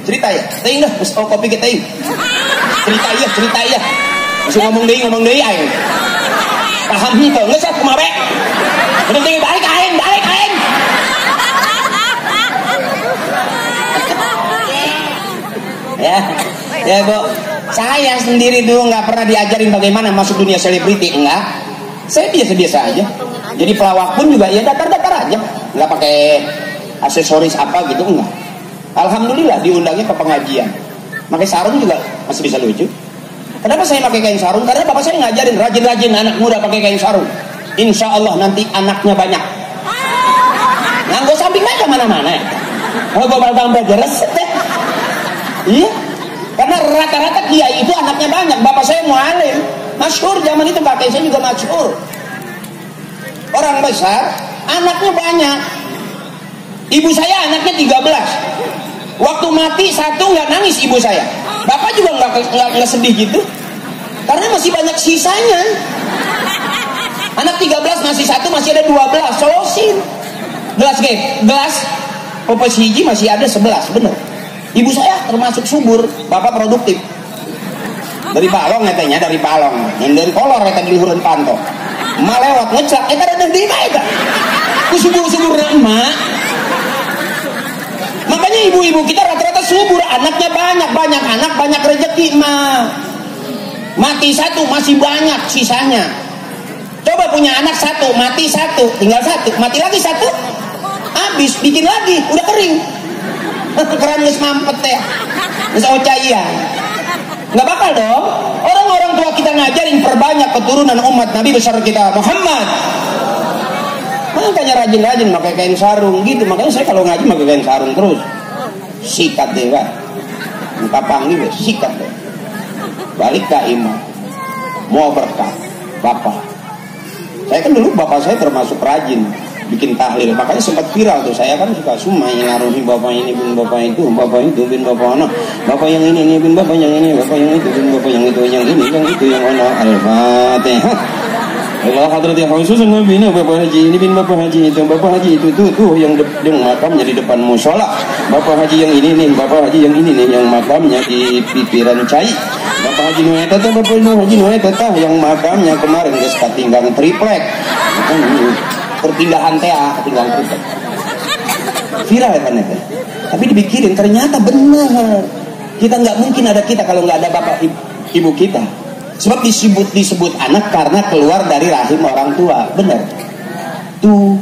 Cerita ya. Teuing dah, geus kopi ge teuing. Cerita ya. Masih ngomong deui aing. Paham henteu geus atuh kumaha bae. Penting balik aing. Ya Bu, saya sendiri dulu nggak pernah diajarin bagaimana masuk dunia selebriti, enggak. Saya biasa-biasa aja. Jadi pelawak pun juga ya datar-datar aja, nggak pakai aksesoris apa gitu, enggak. Alhamdulillah diundangnya ke pengajian. Pakai sarung juga masih bisa lucu. Kenapa saya pakai kain sarung? Karena bapak saya ngajarin rajin-rajin anak muda pakai kain sarung. Insya Allah nanti anaknya banyak. Nganggo samping aja mana-mana. Kalau bapak tambah reset deh. Iya. Karena rata-rata kiai itu anaknya banyak. Bapak saya mualim, masyhur zaman itu, kakek saya juga masyhur. Orang besar, anaknya banyak. Ibu saya anaknya 13. Waktu mati satu nggak nangis ibu saya. Bapak juga nggak sedih gitu. Karena masih banyak sisanya. Anak 13 masih satu, masih ada 12. Solosin. Gelas popes hiji masih ada 11, bener. Ibu saya termasuk subur, bapak produktif. Dari balong katanya, dari balong. Yang dari kolor eta di luhureun panto. Emak lewat ngecak, eta ada di mana eta? Ku subur-subur emak. Makanya ibu-ibu kita rata-rata subur, anaknya banyak anak, banyak rezeki emak. Mati satu masih banyak sisanya. Coba punya anak satu, mati satu, tinggal satu, mati lagi satu, habis, bikin lagi, udah kering. Keran geus mampet ya. Geus ocaya. Enggak bakal dong. Orang-orang tua kita ngajarin perbanyak keturunan umat Nabi besar kita Muhammad. Makanya rajin-rajin pakai kain sarung gitu. Makanya saya kalau ngaji pakai kain sarung terus. Sikat deh, Pak. Muka panggil sikat deh. Balik ke imam. Mau berkah. Bapak. Saya kan dulu bapak saya termasuk rajin bikin tahlil, makanya sempat viral tuh. Saya kan suka sumai ngaruhi bapak ini bin bapak itu, bapak itu bin bapak ono, bapak yang ini bin bapak yang ini, bapak yang itu bin bapak yang itu, yang ini yang itu yang ono. Al-Fatihah. Allah hadrati khususan Nabi ini, bapak haji ini bin bapak haji itu, bapak haji itu tuh yang makamnya di depan musola, bapak haji yang ini nih, bapak haji yang ini nih yang makamnya di pipiran cai, bapak haji nueta tuh, bapak haji nueta tuh yang makamnya kemarin geus katinggang triplek. Perpindahan ketinggalan triplek. Viral ya kan itu. Tapi dipikirin ternyata benar. Kita nggak mungkin ada kita kalau nggak ada bapak ibu kita. Sebab disebut anak karena keluar dari rahim orang tua. Benar. Tuh,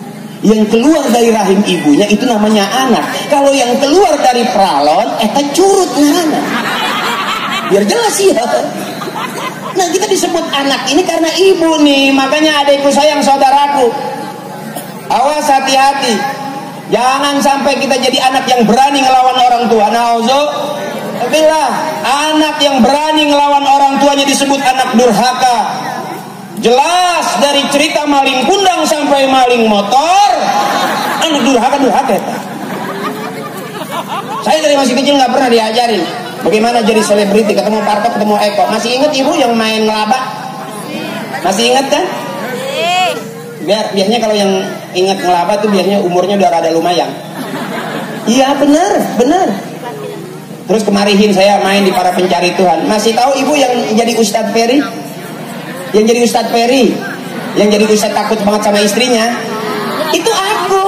yang keluar dari rahim ibunya itu namanya anak. Kalau yang keluar dari pralon, eta curut ngaranna. Biar jelas ya. Nah, kita disebut anak ini karena ibu nih. Makanya adikku sayang saudaraku. Awas hati-hati. Jangan sampai kita jadi anak yang berani ngelawan orang tua. Nauzubillah. Anak yang berani ngelawan orang tuanya disebut anak durhaka. Jelas dari cerita maling kundang sampai maling motor. Anak durhaka. Saya dari masih kecil nggak pernah diajarin bagaimana jadi selebriti, ketemu Parto, ketemu Eko. Masih ingat ibu yang main ngelaba? Masih ingat kan? Biasanya kalau yang ingat ngelaba tuh biasanya umurnya udah rada lumayan. Iya benar. Terus kemarihin saya main di Para Pencari Tuhan. Masih tahu ibu yang jadi Ustadz Ferry? Yang jadi Ustadz Ferry, yang jadi Ustadz takut banget sama istrinya, itu aku.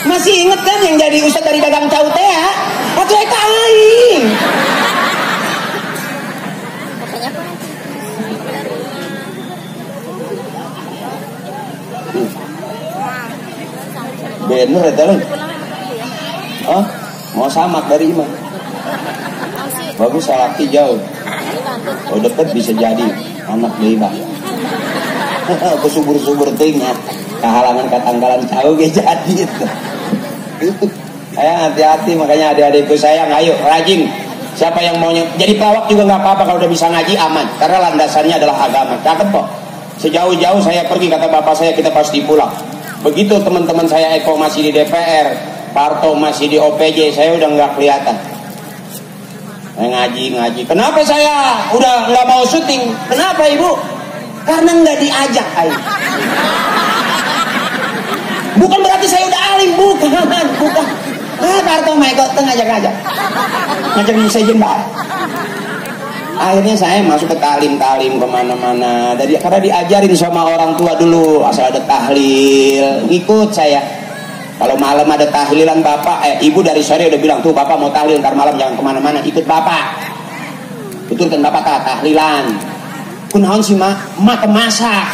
Masih inget kan yang jadi Ustadz dari dagang cautea? Waktu itu aing. Bener ya tadi. Oh, mau samak dari imam. Bagus salaki jauh. Oh deket bisa jadi anak deibah. Kesubur-subur tinggal. Kehalangan katanggalan jauh gak jadi itu. Hati-hati, makanya adik-adikku sayang, ayo rajin. Siapa yang mau jadi pelawak juga nggak apa-apa kalau udah bisa ngaji, aman. Karena landasannya adalah agama. Cakep kok. Sejauh-jauh saya pergi, kata bapak saya, kita pasti pulang. Begitu teman-teman saya, Eko masih di DPR, Parto masih di OPJ, saya udah nggak kelihatan. Ngaji. Kenapa saya udah nggak mau syuting? Kenapa ibu? Karena nggak diajak, ayo. Bukan berarti saya udah alim, bukan. Parto Eko ngajak-ngajak. Ngajak saya jembal. Akhirnya saya masuk ke talim kemana-mana. Karena diajarin sama orang tua dulu, asal ada tahlil, ngikut saya. Kalau malam ada tahlilan bapak, ibu dari sore udah bilang, tuh bapak mau tahlil, ntar malam jangan kemana-mana, ikut bapak. Betul kan bapak tahlilan. Kunaon sih mak masak.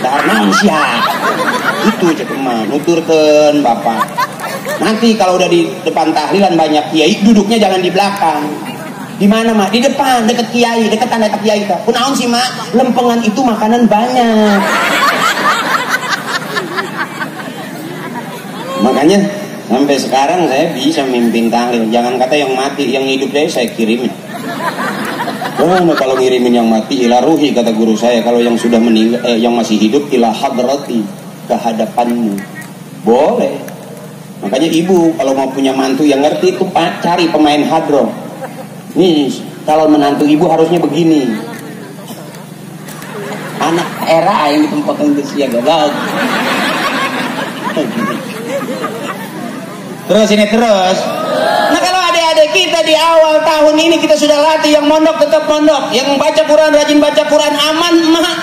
Dahar naon sia. Itu cek emak, nuturkeun bapak. Nanti kalau udah di depan tahlilan banyak kiai, duduknya jangan di belakang. Di mana mak? Di depan, deket kiai, deketan dekat kiai. Kunaon sih mak? Lempengan itu makanan banyak. Makanya sampai sekarang saya bisa mimpin tahlil. Jangan kata yang mati, yang hidup saya kirimin. Oh, kalau ngirimin yang mati ila ruhi, kata guru saya. Kalau yang sudah meninggal, yang masih hidup ila hadrati, ke hadapanmu. Boleh. Makanya ibu kalau mau punya mantu yang ngerti itu cari pemain hadroh. Nih, kalau menantu ibu harusnya begini. Anak era yang ditempatkan di sia gagal. Terus ini terus. Nah kalau adik-adik kita di awal tahun ini kita sudah latih, yang mondok tetap mondok, yang baca Quran rajin baca Quran, aman mah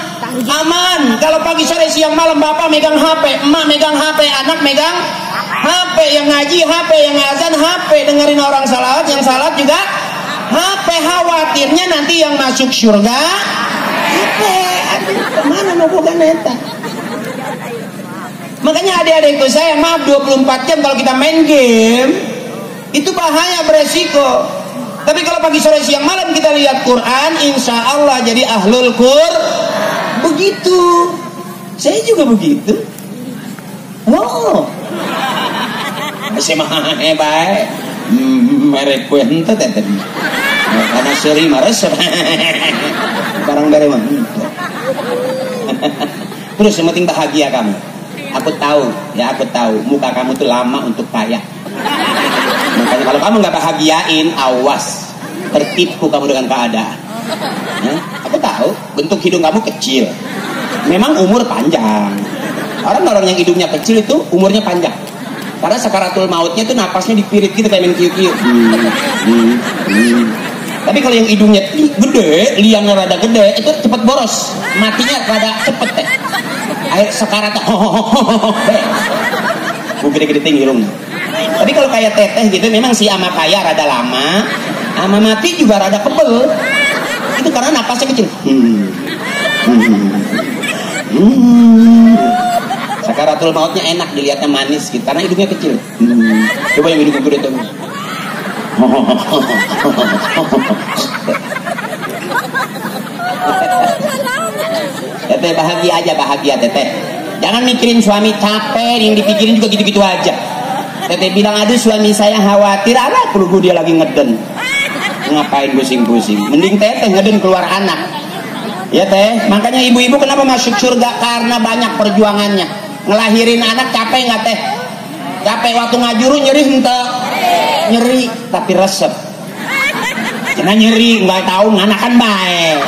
aman. Kalau pagi sore siang malam bapak megang HP, emak megang HP, anak megang HP, yang ngaji HP, yang azan HP, dengerin orang salawat, yang salat juga HP. Khawatirnya nanti yang masuk surga HP. Aduh, kemana mau bukan neta? Makanya adik-adikku saya, maaf 24 jam kalau kita main game itu bahaya, beresiko. Tapi kalau pagi sore siang malam kita lihat Quran, insya Allah jadi ahlul Qur. Begitu. Saya juga begitu. Oh. Masih mah baik. Merek kue ente tadi. Karena seri mares. Barang dari mana? Terus yang penting bahagia kamu. Aku tahu, muka kamu tuh lama untuk kaya. Makanya kalau kamu nggak bahagiain, awas, tertipu kamu dengan keadaan. Aku tahu, bentuk hidung kamu kecil, memang umur panjang. Orang-orang yang hidungnya kecil itu umurnya panjang, karena sakaratul mautnya tuh napasnya dipirit gitu kayak main kiu-kiu. Tapi kalau yang hidungnya gede, liangnya rada gede, itu cepet boros, matinya rada cepet teh. Air sekarat, gede-gede tinggi hidung. Tapi kalau kayak teteh gitu, memang si ama kaya rada lama, ama mati juga rada kebel. Itu karena napasnya kecil. Sakaratul mautnya enak dilihatnya, manis gitu, karena hidungnya kecil. Coba yang hidungnya gede tuh. Teteh bahagia aja, bahagia teteh. Jangan mikirin suami capek, yang dipikirin juga gitu-gitu aja. Teteh bilang, aduh suami saya khawatir, apa perlu dia lagi ngeden. Ngapain pusing-pusing? Mending teteh ngeden keluar anak. Ya teh, makanya ibu-ibu kenapa masuk surga? Karena banyak perjuangannya. Ngelahirin anak capek nggak teh? Capek waktu ngajuru nyeri ente? Nyeri, tapi resep. Karena nyeri nggak tahu nganakan baik.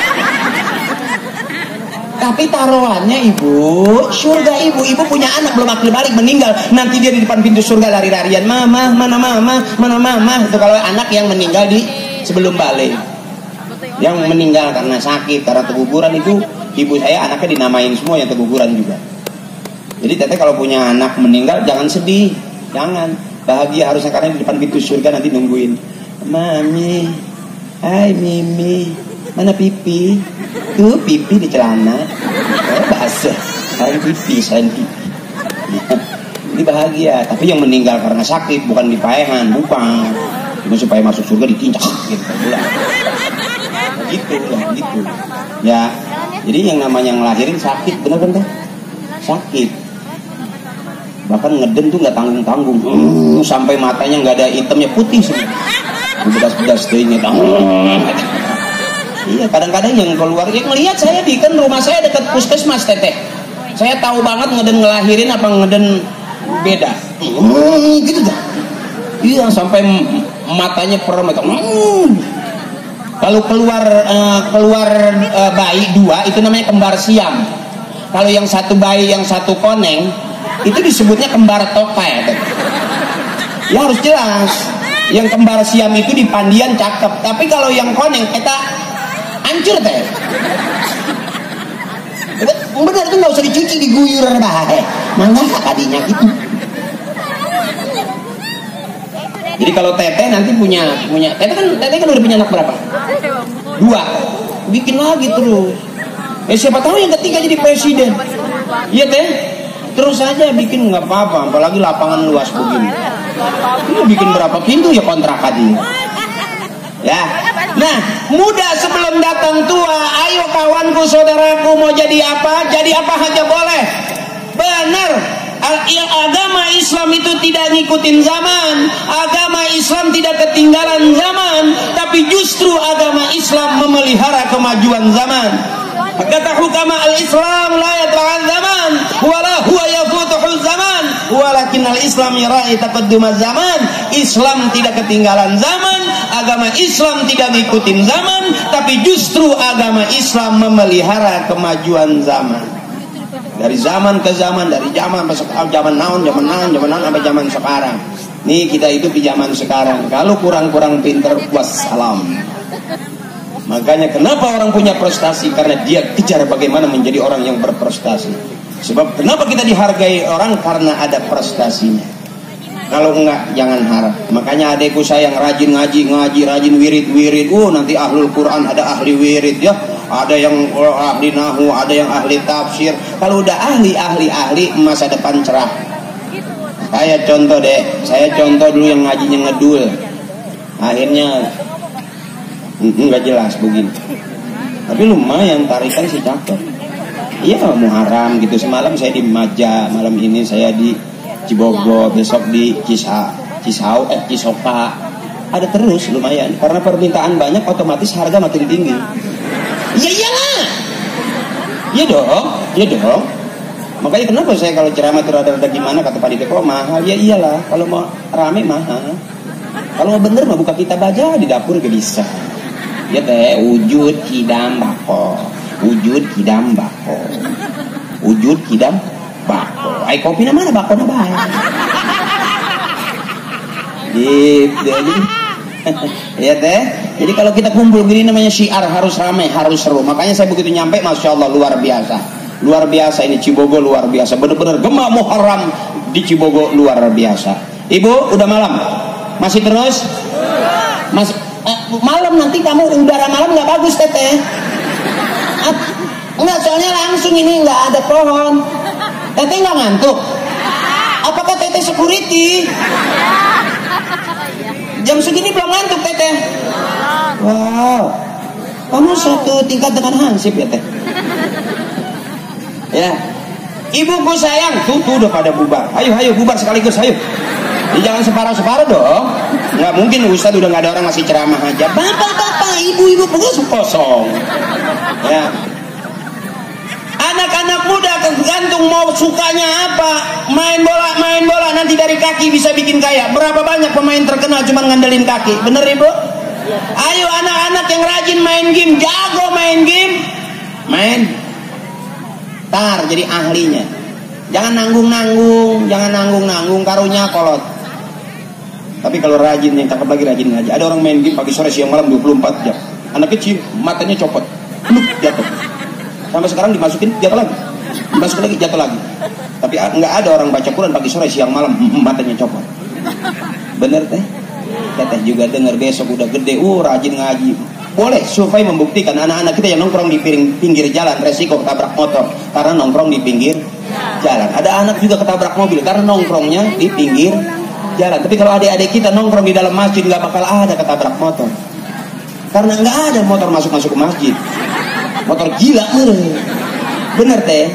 Tapi taruhannya ibu, surga ibu punya anak belum akil balik, meninggal, nanti dia di depan pintu surga lari-larian, mama, mana mama, mana mama. Itu kalau anak yang meninggal di sebelum balik, yang meninggal karena sakit, karena keguguran, itu ibu saya anaknya dinamain semua yang keguguran juga. Jadi teteh kalau punya anak meninggal jangan sedih, jangan, bahagia harusnya, karena di depan pintu surga nanti nungguin, mami, hai mimi, mana pipi? Tuh pipi di celana. Bahasa selain pipi. Ini bahagia. Tapi yang meninggal karena sakit bukan dipaehan, bukan. Cuma supaya masuk surga ditincak gitu. Gitu. Ya, jadi yang namanya ngelahirin sakit, bener-bener sakit. Bahkan ngeden tuh nggak tanggung-tanggung. Sampai matanya nggak ada hitamnya, putih semua. Bedas-bedas tuhnya. Iya, kadang-kadang yang keluar, yang ngelihat saya di kan rumah saya dekat puskesmas teteh. Saya tahu banget ngeden ngelahirin apa ngeden beda. Gitu dah. Iya, sampai matanya perem. Kalau keluar bayi dua itu namanya kembar siam. Kalau yang satu bayi yang satu koneng itu disebutnya kembar tokai. Ya harus jelas. Yang kembar siam itu di pandian cakep. Tapi kalau yang koneng kita hancur teh. Bener tuh nggak usah dicuci, diguyur bae. Mana tadinya gitu. Jadi kalau teteh nanti punya teteh kan udah punya anak berapa? 2. Bikin lagi terus. Siapa tahu yang ketiga jadi presiden. Iya teh. Terus aja bikin, nggak apa-apa, apalagi lapangan luas begini. Lu bikin berapa pintu ya kontrakan? Ya. Nah, muda sebelum datang tua. Ayo kawanku, saudaraku, mau jadi apa? Jadi apa aja boleh. Benar. Agama Islam itu tidak ngikutin zaman. Agama Islam tidak ketinggalan zaman, tapi justru agama Islam memelihara kemajuan zaman. Kata hukama al-Islam la yatra'an zaman wala huwa yafutuhu zaman walakin al-Islam yara'i taqaddum zaman. Islam tidak ketinggalan zaman, agama Islam tidak ngikutin zaman, tapi justru agama Islam memelihara kemajuan zaman. Dari zaman ke zaman, dari zaman naon sampai zaman sekarang. Nih kita itu di zaman sekarang. Kalau kurang-kurang pinter, wassalam. Makanya kenapa orang punya prestasi? Karena dia kejar bagaimana menjadi orang yang berprestasi. Sebab kenapa kita dihargai orang? Karena ada prestasinya. Kalau enggak, jangan harap. Makanya adekku saya yang rajin ngaji, rajin wirid. Nanti ahlul Quran ada ahli wirid ya. Ada yang ahli nahu, ada yang ahli tafsir. Kalau udah ahli, masa depan cerah. Saya contoh dulu yang ngajinya ngedul. Akhirnya nggak jelas begini. Tapi lumayan tarikan sih cakep. Iya Muharram gitu. Semalam saya di Maja, malam ini saya di Cibogo, besok di Cisoka. Ada terus lumayan. Karena permintaan banyak, otomatis harga makin tinggi. Ya iyalah. Iya dong. Makanya kenapa saya kalau ceramah itu rada-rada gimana kata Pak Dede, kok mahal? Ya iyalah, kalau mau rame mahal. Kalau mau bener mah buka kitab aja di dapur gak bisa. Ya teh wujud kidam bako. Ai kopi mana bako na bae. Jadi ya teh. Jadi kalau kita kumpul gini namanya syiar, harus ramai, harus seru. Makanya saya begitu nyampe, masya Allah luar biasa ini Cibogo luar biasa. Bener-bener gema Muharram di Cibogo luar biasa. Ibu udah malam masih terus? Malam nanti kamu udara malam nggak bagus teteh. Enggak, soalnya langsung ini nggak ada pohon. Teteh nggak ngantuk? Apakah teteh security? Jam segini belum ngantuk teteh? Wow, kamu satu tingkat dengan Hansip ya teh? Ya, ibuku sayang, tuh udah pada bubar. Ayo bubar sekaligus, ayo. Jangan separuh-separuh dong. Nggak mungkin Ustadz udah nggak ada orang ngasih ceramah aja. Bapak, ibu pengurus kosong. Ya. Anak-anak muda tergantung mau sukanya apa. Main bola nanti dari kaki bisa bikin kaya. Berapa banyak pemain terkenal cuma ngandelin kaki. Bener ibu? Ayo anak-anak yang rajin main game, jago main game, tar jadi ahlinya. Jangan nanggung karunya kolot. Tapi kalau rajin, yang cakep lagi rajin ngaji. Ada orang main game pagi sore siang malam 24 jam. Anak kecil matanya copot, jatuh. Sampai sekarang dimasukin jatuh lagi. Tapi nggak ada orang baca Quran pagi sore siang malam matanya copot. Bener teh? Teteh juga dengar besok udah gede, rajin ngaji. Boleh survei membuktikan anak-anak kita yang nongkrong di pinggir jalan resiko ketabrak motor karena nongkrong di pinggir jalan. Ada anak juga ketabrak mobil karena nongkrongnya di pinggir jalan. Tapi kalau adik-adik kita nongkrong di dalam masjid nggak bakal ada ketabrak motor. Karena nggak ada motor masuk ke masjid. Motor gila bener teh.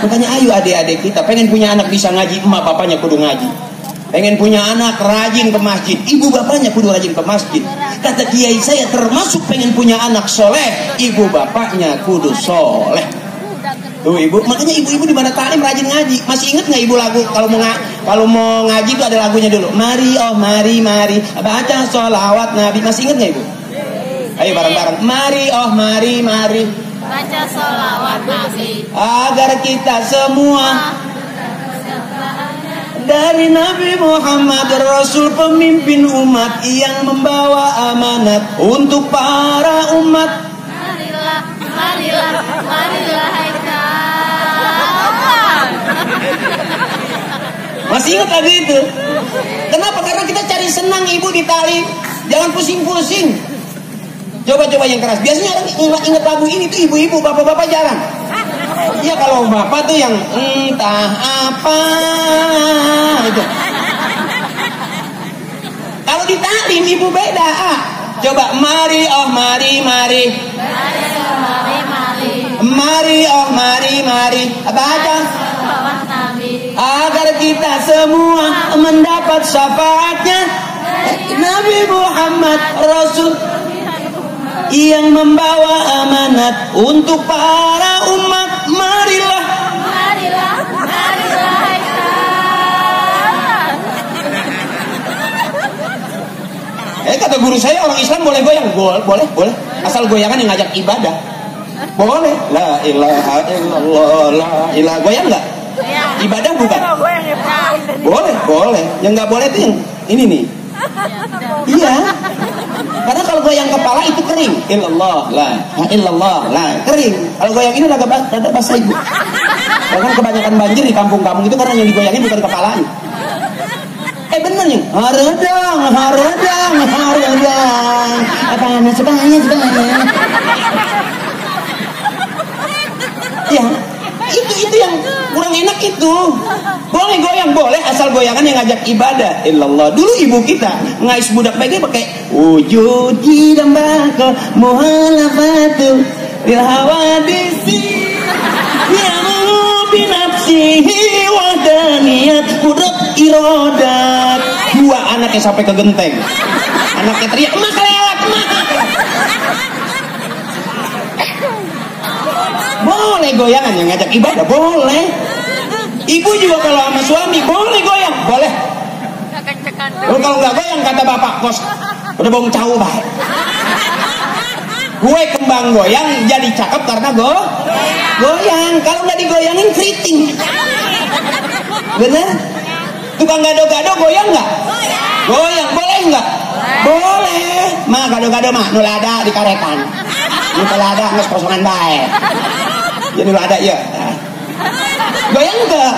Makanya ayo adik-adik kita pengen punya anak bisa ngaji, emak bapaknya kudu ngaji. Pengen punya anak rajin ke masjid, ibu bapaknya kudu rajin ke masjid. Kata kiai saya termasuk pengen punya anak soleh, ibu bapaknya kudu soleh. Tuh ibu, makanya ibu-ibu di mana talim rajin ngaji. Masih ingat nggak ibu lagu kalau mau ngaji itu ada lagunya dulu. Mari mari baca sholawat Nabi. Masih ingat nggak ibu? Ayo bareng-bareng. Mari baca sholawat Nabi agar kita semua dari Nabi Muhammad Rasul pemimpin umat yang membawa amanat untuk para umat. Marilah Masih ingat lagu itu? Kenapa? Karena kita cari senang ibu di tali. Jangan pusing-pusing. Coba-coba yang keras. Biasanya orang ingat lagu ini tuh ibu-ibu, bapak-bapak jarang. Iya kalau bapak tuh yang entah apa itu. pasti taklim, ibu beda. Coba mari oh mari mari. Mari oh mari. Baca. Agar kita semua mendapat syafaatnya Nabi Muhammad Rasul yang membawa amanat untuk para umat. Marilah. Kata guru saya, orang Islam boleh goyang? Boleh. Asal goyangan yang ngajak ibadah. Boleh. La ilaha illallah, la ilaha. Goyang nggak? Ibadah bukan? Boleh. Yang nggak boleh itu yang ini nih. Iya. Karena kalau goyang kepala itu kering. Illallah, la kering. Kalau goyang ini agak basah ibu. Bahkan kebanyakan banjir di kampung-kampung itu karena yang digoyangin bukan kepalanya. Bener nih, haradang. Apaan sebanya. Ya, itu yang kurang enak itu. Boleh goyang, boleh asal goyangan yang ngajak ibadah. Illallah. Dulu ibu kita ngais budak PG pakai wujudi dan bakal muhalafatu bil hawadisi ya'muru bi nafsihi wa daniyat qudrat iradat. Dua anaknya sampai ke genteng. Anaknya teriak, "Emak kelewat, emak." Boleh goyangan yang ngajak ibadah, boleh. Ibu juga kalau sama suami boleh goyang, boleh. Kalau nggak goyang kata bapak kos, udah bong cau baik. Gue kembang goyang jadi cakep karena goyang. Kalau nggak digoyangin keriting. Bener? Tukang gado-gado goyang nggak? Goyang, boleh nggak? Boleh. Mah gado-gado mah nulada di karetan. Nulada nges kosongan baik. Ya nulada ya. Goyang nggak?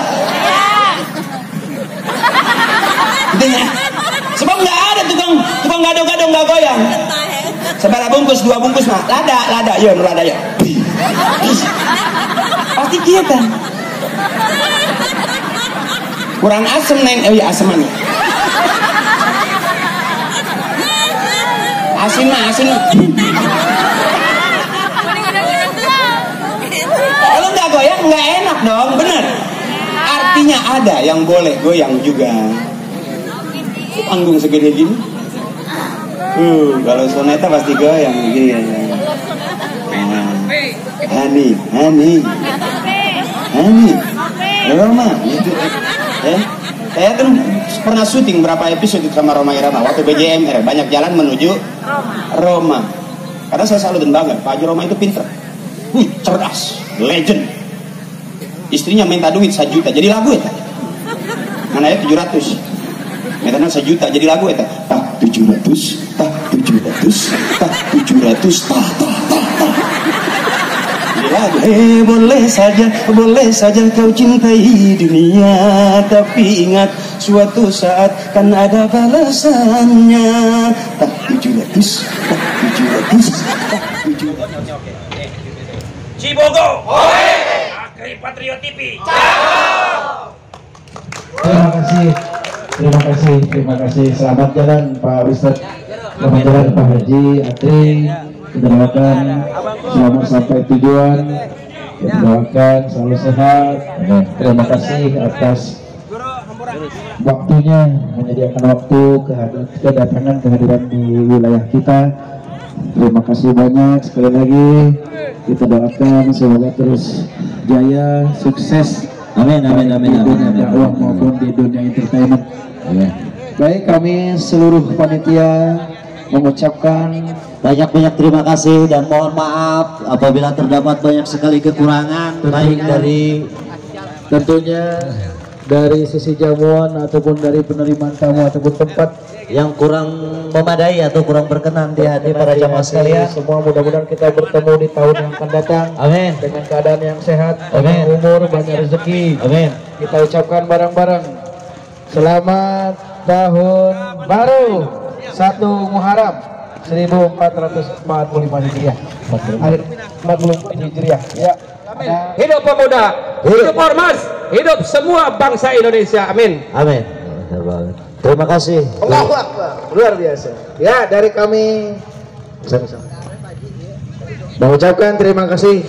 Gitu. Sebab nggak ada tukang gado-gado nggak goyang. Sebara bungkus, 2 bungkus mah lada ya nulada ya. Pasti kita. Kurang asem neng, iya aseman. Asin mah. Kalau nggak goyang nggak enak dong, bener. Artinya ada yang boleh goyang juga. Panggung segede gini. Kalau soneta pasti goyang gini. Hani. Roma itu. Saya kan pernah syuting berapa episode sama Roma Irama waktu BJMR, banyak jalan menuju Roma. Karena saya selalu bangga, Pak Haji Roma itu pinter, cerdas, legend. Istrinya minta duit 1 juta, jadi lagu ya. Mana ya 700, minta 1 juta, jadi lagu ya. 700. Boleh saja kau cintai dunia, tapi ingat suatu saat kan ada balasannya. 700. Cibogo, Akri Patriot TV. Terima kasih. Selamat jalan Pak Ustadz. Selamat jalan Pak Haji Atri. Kita doakan selamat sampai tujuan. Kita doakan selalu sehat. Terima kasih atas waktunya, menyediakan waktu kehadiran di wilayah kita. Terima kasih banyak sekali lagi. Kita doakan semoga terus jaya, sukses. Amin. Di dunia dakwah maupun di dunia entertainment. Baik, kami seluruh panitia mengucapkan banyak terima kasih dan mohon maaf apabila terdapat banyak sekali kekurangan, baik dari tentunya dari sisi jamuan ataupun dari penerimaan tamu ataupun tempat yang kurang memadai atau kurang berkenan di hati para jamaah sekalian. Semua mudah-mudahan kita bertemu di tahun yang akan datang. Amin. Dengan keadaan yang sehat, amin. Banyak umur, banyak rezeki. Amin. Kita ucapkan bareng-bareng selamat tahun baru 1 Muharram 1445 Hijriah. 40 Hijriah. Ya. Hidup pemuda, hidup ormas, hidup semua bangsa Indonesia. Amin. Amin. Terima kasih. Allahu Akbar. Luar biasa. Ya, dari kami sama-sama mengucapkan terima kasih